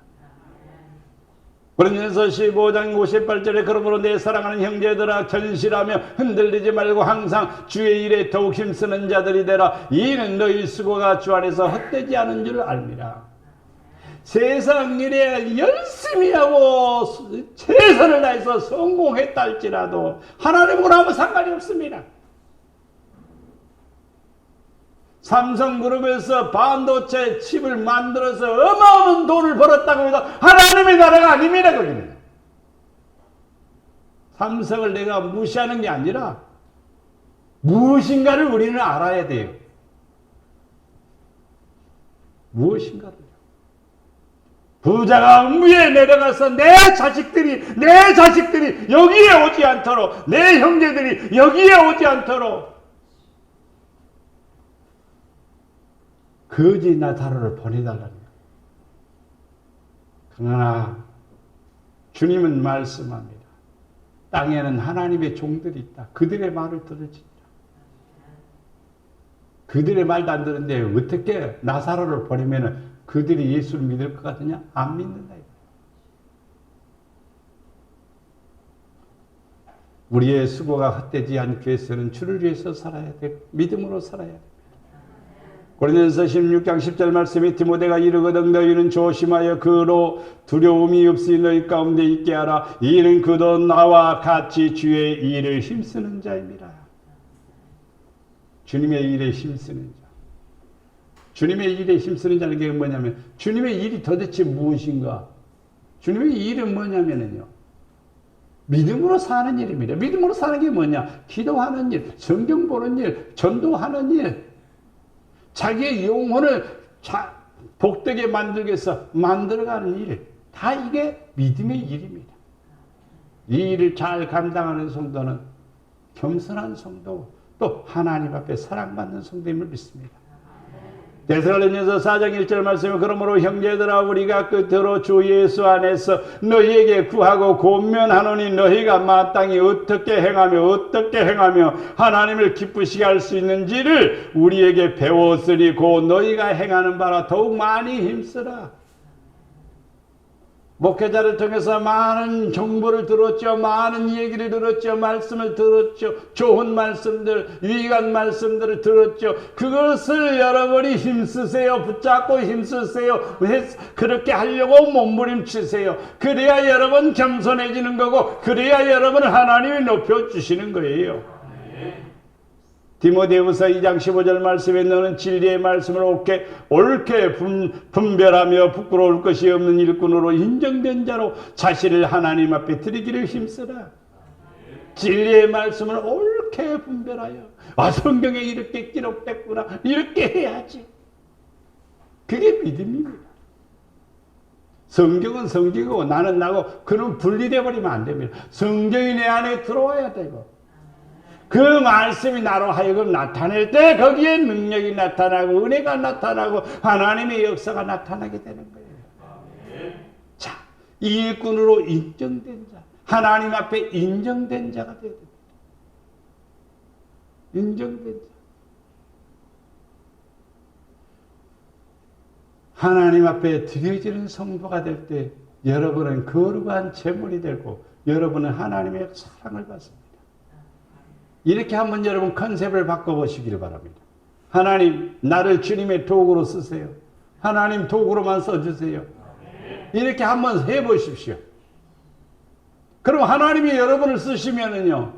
고린도전서 15장 58절에 그러므로 내 사랑하는 형제들아 견실하며 흔들리지 말고 항상 주의 일에 더욱 힘쓰는 자들이 되라. 이는 너희 수고가 주 안에서 헛되지 않은 줄 알미라. 세상 일에 열심히 하고 최선을 다해서 성공했다 할지라도 하나님과 아무 상관이 없습니다. 삼성그룹에서 반도체 칩을 만들어서 어마어마한 돈을 벌었다고 해도 하나님의 나라가 아닙니다. 거기는 삼성을 내가 무시하는 게 아니라 무엇인가를 우리는 알아야 돼요. 무엇인가를. 부자가 위에 내려가서 내 자식들이 여기에 오지 않도록, 내 형제들이 여기에 오지 않도록 거지 나타로를 보내달라는 거예요. 그러나 주님은 말씀합니다. 땅에는 하나님의 종들이 있다. 그들의 말을 들을지니라. 그들의 말도 안 듣는데 어떻게 나사로를 보내면 그들이 예수를 믿을 것 같으냐? 안 믿는다. 우리의 수고가 헛되지 않기 위해서는 주를 위해서 살아야 돼. 믿음으로 살아야 돼. 고린도전서 16장 10절 말씀에 디모데가 이르거든 너희는 조심하여 그로 두려움이 없이 너희 가운데 있게 하라. 이는 그도 나와 같이 주의 일을 힘쓰는 자입니다. 주님의 일에 힘쓰는 자. 주님의 일에 힘쓰는 자는 게 뭐냐면 주님의 일이 도대체 무엇인가? 주님의 일은 뭐냐면요. 믿음으로 사는 일입니다. 믿음으로 사는 게 뭐냐? 기도하는 일, 성경 보는 일, 전도하는 일, 자기의 영혼을 복되게 만들기 위해서 만들어가는 일, 다 이게 믿음의 일입니다. 이 일을 잘 감당하는 성도는 겸손한 성도, 또 하나님 앞에 사랑받는 성도임을 믿습니다. 데살로니가서 4장 1절 말씀에 그러므로 형제들아 우리가 끝으로 주 예수 안에서 너희에게 구하고 권면하노니 너희가 마땅히 어떻게 행하며 하나님을 기쁘시게 할 수 있는지를 우리에게 배웠으니 곧 너희가 행하는 바라 더욱 많이 힘쓰라. 목회자를 통해서 많은 정보를 들었죠. 많은 얘기를 들었죠. 말씀을 들었죠. 좋은 말씀들, 유익한 말씀들을 들었죠. 그것을 여러분이 힘쓰세요. 붙잡고 힘쓰세요. 그렇게 하려고 몸부림치세요. 그래야 여러분 겸손해지는 거고 그래야 여러분을 하나님이 높여주시는 거예요. 디모데후서 2장 15절 말씀에 너는 진리의 말씀을 옳게 분별하며 부끄러울 것이 없는 일꾼으로 인정된 자로 자신을 하나님 앞에 드리기를 힘쓰라. 진리의 말씀을 옳게 분별하여 성경에 이렇게 기록됐구나 이렇게 해야지. 그게 믿음입니다. 성경은 성경이고 나는 나고 그는 분리되어 버리면 안 됩니다. 성경이 내 안에 들어와야 되고 그 말씀이 나로 하여금 나타낼 때 거기에 능력이 나타나고 은혜가 나타나고 하나님의 역사가 나타나게 되는 거예요. 자, 이 일꾼으로 인정된 자, 하나님 앞에 인정된 자가 되어야 됩니다. 인정된 자. 하나님 앞에 드려지는 성도가 될 때 여러분은 거룩한 제물이 되고 여러분은 하나님의 사랑을 받습니다. 이렇게 한번 여러분 컨셉을 바꿔보시길 바랍니다. 하나님 나를 주님의 도구로 쓰세요. 하나님 도구로만 써주세요. 이렇게 한번 해보십시오. 그럼 하나님이 여러분을 쓰시면은요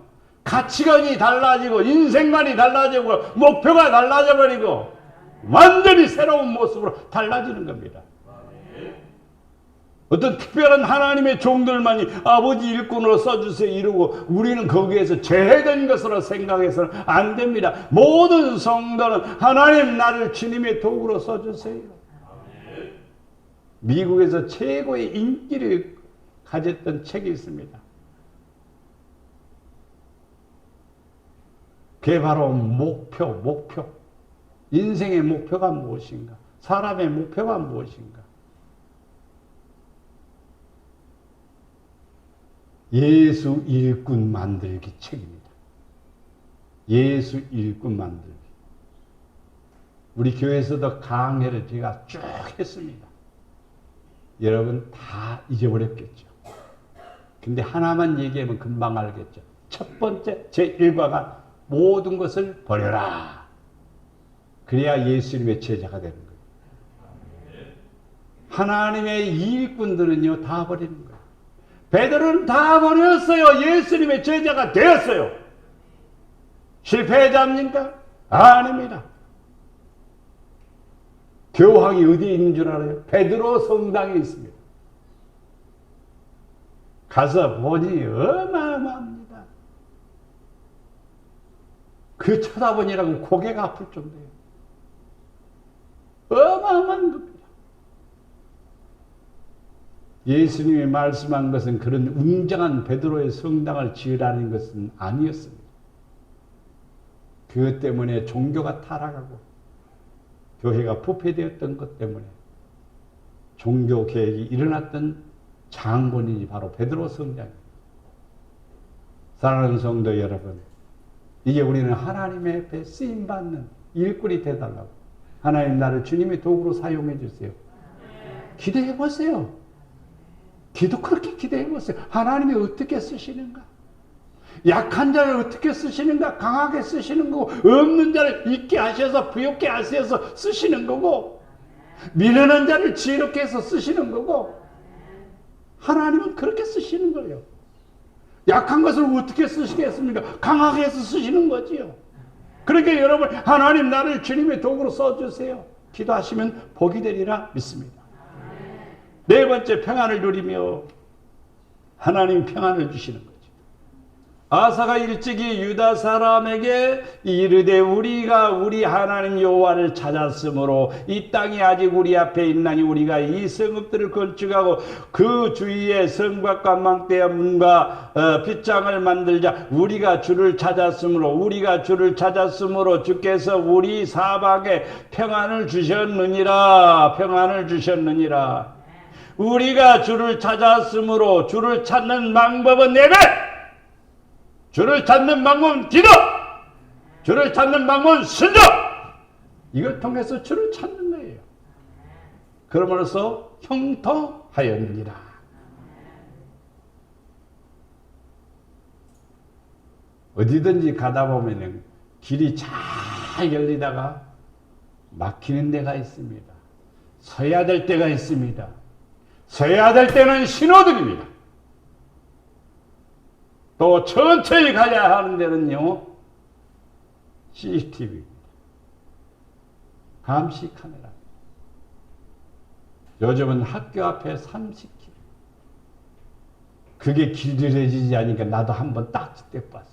가치관이 달라지고 인생관이 달라지고 목표가 달라져 버리고 완전히 새로운 모습으로 달라지는 겁니다. 어떤 특별한 하나님의 종들만이 아버지 일꾼으로 써주세요 이러고 우리는 거기에서 제해된 것으로 생각해서는 안 됩니다. 모든 성도는 하나님 나를 주님의 도구로 써주세요. 미국에서 최고의 인기를 가졌던 책이 있습니다. 그게 바로 목표. 인생의 목표가 무엇인가? 사람의 목표가 무엇인가? 예수 일꾼 만들기 책입니다. 예수 일꾼 만들기. 우리 교회에서도 강해를 제가 쭉 했습니다. 여러분 다 잊어버렸겠죠. 근데 하나만 얘기하면 금방 알겠죠. 첫 번째 제1과가 모든 것을 버려라. 그래야 예수님의 제자가 되는 거예요. 하나님의 일꾼들은요 다 버리는 거예요. 베드로는 다 버렸어요. 예수님의 제자가 되었어요. 실패자입니까? 아닙니다. 교황이 어디에 있는 줄 알아요? 베드로 성당에 있습니다. 가서 보니 어마어마합니다. 그 쳐다보니라고 고개가 아플 정도예요. 어마어마한 겁니다. 예수님이 말씀한 것은 그런 웅장한 베드로의 성당을 지으라는 것은 아니었습니다. 그것 때문에 종교가 타락하고 교회가 부패되었던 것 때문에 종교 개혁이 일어났던 장본인이 바로 베드로 성당입니다. 사랑하는 성도 여러분, 이게 우리는 하나님의 앞에 쓰임받는 일꾼이 되달라고. 하나님 나를 주님의 도구로 사용해 주세요. 기도해 보세요. 기도 그렇게 기도해 보세요. 하나님이 어떻게 쓰시는가? 약한 자를 어떻게 쓰시는가? 강하게 쓰시는 거고, 없는 자를 있게 하셔서 부욕게 하셔서 쓰시는 거고, 미련한 자를 지혜롭게 해서 쓰시는 거고, 하나님은 그렇게 쓰시는 거예요. 약한 것을 어떻게 쓰시겠습니까? 강하게 해서 쓰시는 거지요. 그러니까 여러분, 하나님 나를 주님의 도구로 써주세요. 기도하시면 복이 되리라 믿습니다. 네 번째, 평안을 누리며 하나님 평안을 주시는 거죠. 아사가 일찍이 유다 사람에게 이르되 우리가 우리 하나님 여호와를 찾았으므로 이 땅이 아직 우리 앞에 있나니 우리가 이 성읍들을 건축하고 그 주위에 성곽과 망대와 문과 빗장을 만들자. 우리가 주를 찾았으므로 주께서 우리 사방에 평안을 주셨느니라. 평안을 주셨느니라. 우리가 주를 찾았으므로 주를 찾는 방법은 예배! 주를 찾는 방법은 기도! 주를 찾는 방법은 순종! 이걸 통해서 주를 찾는 거예요. 그러므로써 형통하였느니라. 어디든지 가다 보면 길이 잘 열리다가 막히는 데가 있습니다. 서야 될 때가 있습니다. 서야 될 때는 신호등입니다. 또 천천히 가야 하는 데는요, CCTV입니다. 감시 카메라. 요즘은 학교 앞에 30km. 그게 길들여지지 않으니까 나도 한번 딱 떼봤어.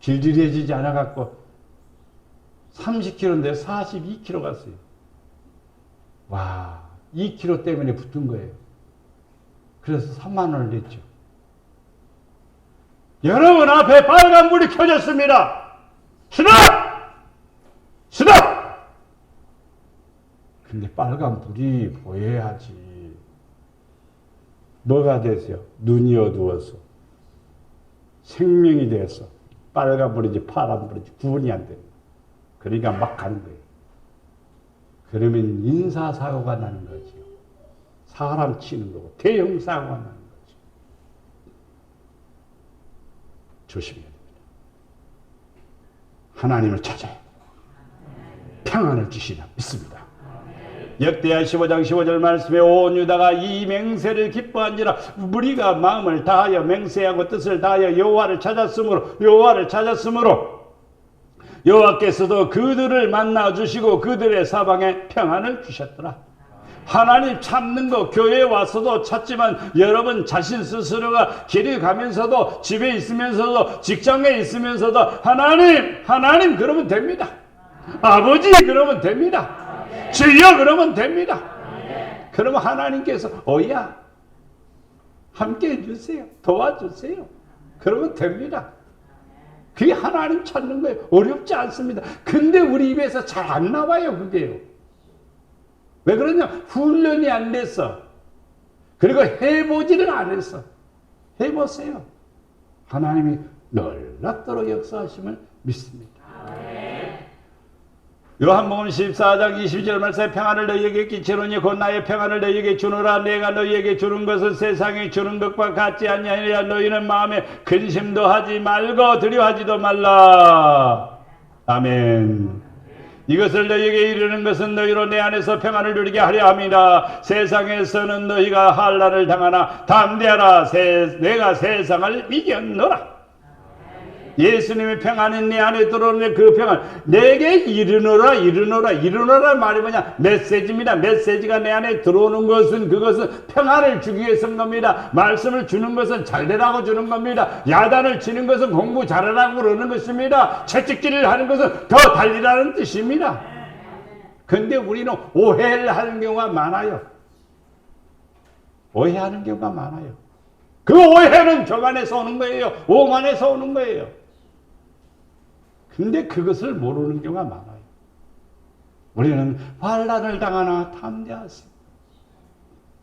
길들여지지 않아갖고 30km인데 42km 갔어요. 와, 2km 때문에 붙은 거예요. 그래서 3만 원을 냈죠. 여러분 앞에 빨간불이 켜졌습니다. 스톱! 스톱! 근데 빨간불이 보여야지. 뭐가 되세요? 눈이 어두워서 생명이 돼서 빨간불인지 파란불인지 구분이 안 돼요. 그러니까 막 가는 거예요. 그러면 인사사고가 나는 거죠. 사람 치는 거고 대형 사고가 나는 거죠. 조심해야 됩니다. 하나님을 찾아야 돼요. 평안을 주시나 믿습니다. 역대하 15장 15절 말씀에 온 유다가 이 맹세를 기뻐한지라. 무리가 마음을 다하여 맹세하고 뜻을 다하여 여호와를 찾았으므로 여호와께서도 그들을 만나 주시고 그들의 사방에 평안을 주셨더라. 하나님 찾는 거 교회에 와서도 찾지만 여러분 자신 스스로가 길을 가면서도 집에 있으면서도 직장에 있으면서도 하나님 그러면 됩니다. 아버지 그러면 됩니다. 주여 그러면 됩니다. 그러면 하나님께서 어이야 함께 해주세요. 도와주세요. 그러면 됩니다. 그게 하나님 찾는 거예요. 어렵지 않습니다. 근데 우리 입에서 잘 안 나와요. 그게요. 왜 그러냐? 훈련이 안 됐어. 그리고 해보지를 안 했어. 해보세요. 하나님이 놀랍도록 역사하심을 믿습니다. 요한복음 14장 22절 말씀에 평안을 너희에게 끼치노니 곧 나의 평안을 너희에게 주노라. 내가 너희에게 주는 것은 세상이 주는 것과 같지 아니하니라. 너희는 마음에 근심도 하지 말고 두려워하지도 말라. 아멘. 이것을 너희에게 이르는 것은 너희로 내 안에서 평안을 누리게 하려 함이라. 세상에서는 너희가 환난을 당하나 담대하라. 내가 세상을 이겼노라. 예수님의 평안이 내 안에 들어오는 그 평안, 내게 이르노라 말이 뭐냐? 메시지입니다. 메시지가 내 안에 들어오는 것은 그것은 평안을 주기 위해서인 겁니다. 말씀을 주는 것은 잘 되라고 주는 겁니다. 야단을 치는 것은 공부 잘하라고 그러는 것입니다. 채찍질을 하는 것은 더 달리라는 뜻입니다. 근데 우리는 오해를 하는 경우가 많아요. 오해하는 경우가 많아요. 그 오해는 교만에서 오는 거예요. 오만에서 오는 거예요. 근데 그것을 모르는 경우가 많아요. 우리는 환난을 당하나 담대하세요.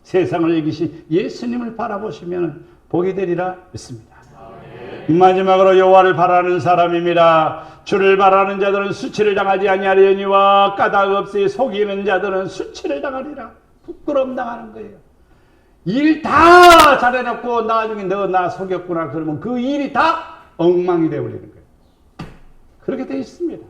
세상을 이기신 예수님을 바라보시면 복이 되리라 믿습니다. 마지막으로 여호와를 바라는 사람입니다. 주를 바라는 자들은 수치를 당하지 아니하려니와 까닭 없이 속이는 자들은 수치를 당하리라. 부끄러움 당하는 거예요. 일 다 잘해놓고 나중에 너 나 속였구나 그러면 그 일이 다 엉망이 되어버리는 거예요. 그렇게 되어 있습니다.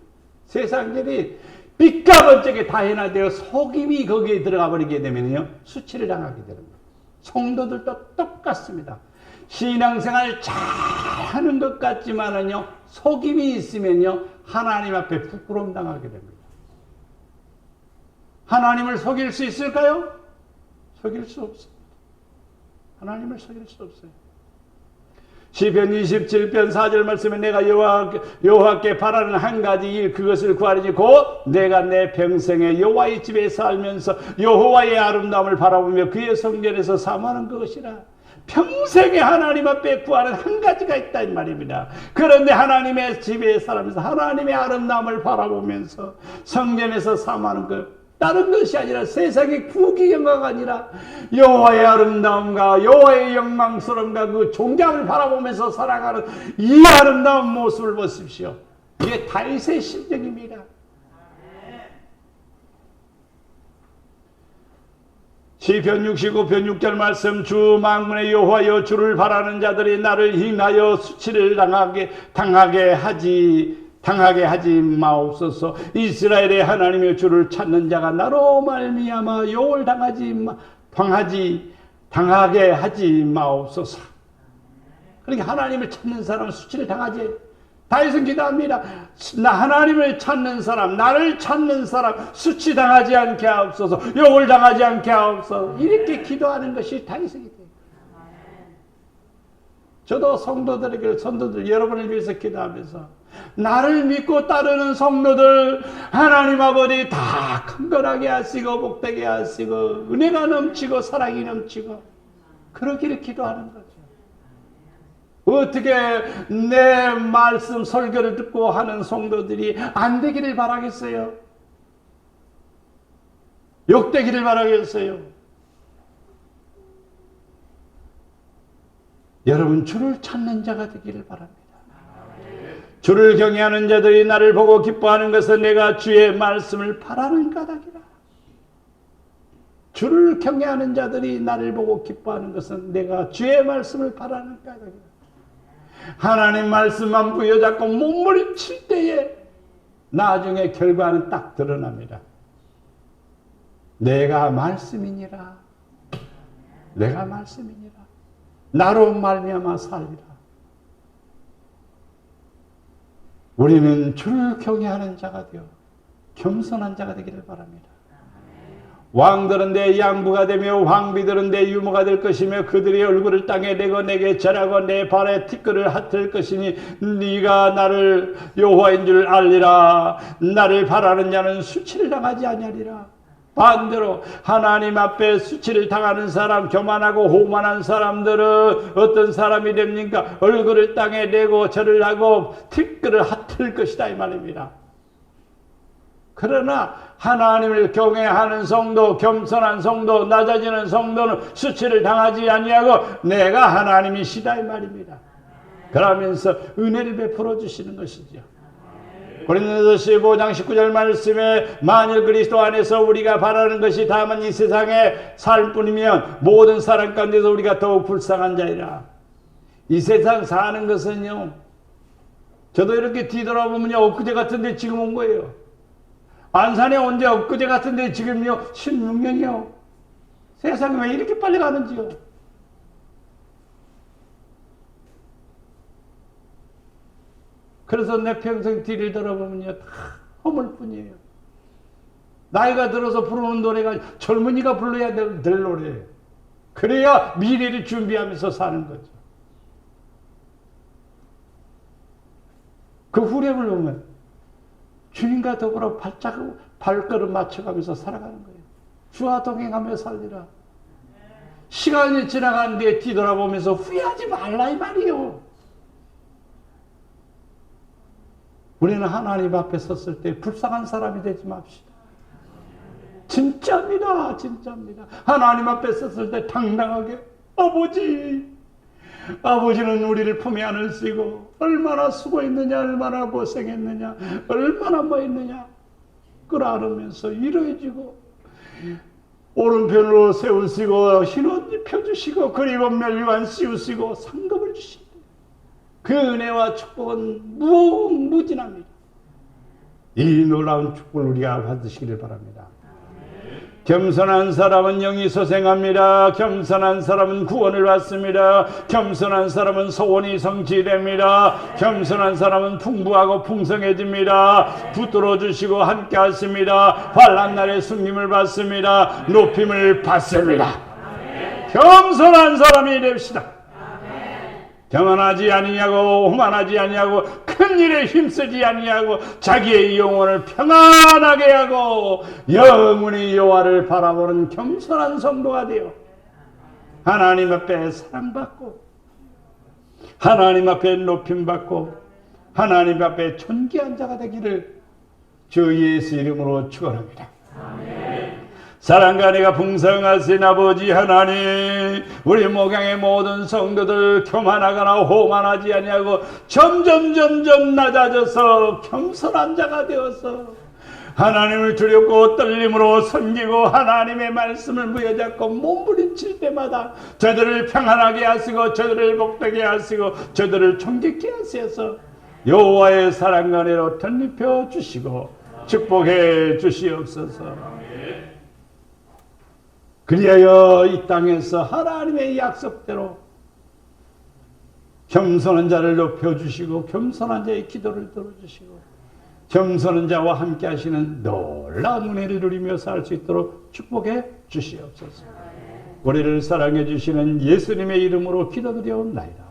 세상 일이 빛과 번쩍에 다 해놔되어 속임이 거기에 들어가 버리게 되면요 수치를 당하게 되는 거예요. 성도들도 똑같습니다. 신앙생활 잘하는 것 같지만은요 속임이 있으면요 하나님 앞에 부끄러움 당하게 됩니다. 하나님을 속일 수 있을까요? 속일 수 없습니다. 하나님을 속일 수 없어요. 시편 27편 4절 말씀에 내가 여호와께 바라는 한 가지 일 그것을 구하리니 곧 내가 내 평생에 여호와의 집에 살면서 여호와의 아름다움을 바라보며 그의 성전에서 사모하는 것이라. 평생에 하나님 앞에 구하는 한 가지가 있다 이 말입니다. 그런데 하나님의 집에 살면서 하나님의 아름다움을 바라보면서 성전에서 사모하는 것 다른 것이 아니라 세상의 구기영화가 아니라 여호와의 아름다움과 여호와의 영광스러움과 그 존경을 바라보면서 살아가는 이 아름다운 모습을 보십시오. 이게 다윗의 심정입니다. 시편 65편 6절 말씀 주 만군의 여호와여 주를 바라는 자들이 나를 인하여 수치를 당하게 하지 마옵소서. 이스라엘의 하나님의 주를 찾는 자가 나로 말미암아 욕을 당하게 하지 마옵소서. 그러니까 하나님을 찾는 사람은 수치를 당하지. 다윗은 기도합니다. 나 하나님을 찾는 사람, 나를 찾는 사람 수치 당하지 않게 하옵소서. 욕을 당하지 않게 하옵소서. 이렇게 기도하는 것이 다윗의 기도예요. 저도 성도들에게 선도들 여러분을 위해서 기도하면서 나를 믿고 따르는 성도들 하나님 아버지 다 큰건하게 하시고 복되게 하시고 은혜가 넘치고 사랑이 넘치고 그러기를 기도하는 거죠. 어떻게 내 말씀 설교를 듣고 하는 성도들이 안 되기를 바라겠어요? 욕되기를 바라겠어요? 여러분 주를 찾는 자가 되기를 바랍니다. 주를 경외하는 자들이 나를 보고 기뻐하는 것은 내가 주의 말씀을 바라는 까닭이라. 주를 경외하는 자들이 나를 보고 기뻐하는 것은 내가 주의 말씀을 바라는 까닭이라. 하나님 말씀만 부여잡고 몸부림칠 때에 나중에 결과는 딱 드러납니다. 내가 말씀이니라. 내가 말씀이니라. 나로 말미암아 살리라. 우리는 주를 경외하는 자가 되어 겸손한 자가 되기를 바랍니다. 왕들은 내 양부가 되며 왕비들은 내 유모가 될 것이며 그들의 얼굴을 땅에 대고 내게 절하고 내 발에 티끌을 핫을 것이니 네가 나를 여호와인 줄 알리라. 나를 바라는 자는 수치를 당하지 아니하리라. 반대로 하나님 앞에 수치를 당하는 사람, 교만하고 호만한 사람들은 어떤 사람이 됩니까? 얼굴을 땅에 대고 절을 하고 티끌을 핫을 것이다 이 말입니다. 그러나 하나님을 경외하는 성도, 겸손한 성도, 낮아지는 성도는 수치를 당하지 아니하고 내가 하나님이시다 이 말입니다. 그러면서 은혜를 베풀어 주시는 것이죠. 고린도서 15장 19절 말씀에 만일 그리스도 안에서 우리가 바라는 것이 다만 이 세상의 삶뿐이면 모든 사람 가운데서 우리가 더욱 불쌍한 자이라. 이 세상 사는 것은요, 저도 이렇게 뒤돌아보면요 엊그제 같은데 지금 온 거예요. 안산에 언제 엊그제 같은데 지금요 16년이요. 세상이 왜 이렇게 빨리 가는지요. 그래서 내 평생 뒤를 돌아보면요 다 허물뿐이에요. 나이가 들어서 부르는 노래가 젊은이가 불러야 될 노래예요. 그래야 미래를 준비하면서 사는 거죠. 그 후렴을 보면 주님과 더불어 발걸음 맞춰가면서 살아가는 거예요. 주와 동행하며 살리라. 시간이 지나간 뒤에 뒤돌아보면서 후회하지 말라 이 말이에요. 우리는 하나님 앞에 섰을 때 불쌍한 사람이 되지 맙시다. 진짜입니다. 진짜입니다. 하나님 앞에 섰을 때 당당하게 아버지 아버지는 우리를 품에 안으시고 얼마나 수고했느냐, 얼마나 고생했느냐, 얼마나 뭐 했느냐 끌어안으면서 위로해주고 오른편으로 세우시고 흰옷 입혀주시고 그리고 멸류관 씌우시고 상급을 주신다. 그 은혜와 축복은 무궁무진합니다. 이 놀라운 축복을 우리가 받으시기를 바랍니다. 겸손한 사람은 영이 소생합니다. 겸손한 사람은 구원을 받습니다. 겸손한 사람은 소원이 성취됩니다. 겸손한 사람은 풍부하고 풍성해집니다. 붙들어 주시고 함께 하십니다. 환난 날에 승림을 받습니다. 높임을 받습니다. 겸손한 사람이 됩시다. 교만하지 아니냐고, 오만하지 아니냐고, 큰 일에 힘쓰지 아니냐고, 자기의 영혼을 평안하게 하고 영원히 여호와를 바라보는 겸손한 성도가 되어 하나님 앞에 사랑받고 하나님 앞에 높임받고 하나님 앞에 존귀한 자가 되기를 주 예수 이름으로 축원합니다. 사랑과 은혜가 풍성하신 아버지 하나님, 우리 목양의 모든 성도들 교만하거나 오만하지 아니하고 점점 낮아져서 겸손한 자가 되어서 하나님을 두렵고 떨림으로 섬기고 하나님의 말씀을 부여잡고 몸부림칠 때마다 저들을 평안하게 하시고 저들을 복되게 하시고 저들을 존귀케 하셔서 여호와의 사랑과 은혜로 덧입혀 주시고 축복해 주시옵소서. 그리하여 이 땅에서 하나님의 약속대로 겸손한 자를 높여주시고 겸손한 자의 기도를 들어주시고 겸손한 자와 함께 하시는 놀라운 은혜를 누리며 살 수 있도록 축복해 주시옵소서. 우리를 사랑해 주시는 예수님의 이름으로 기도드려옵나이다.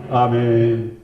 아멘.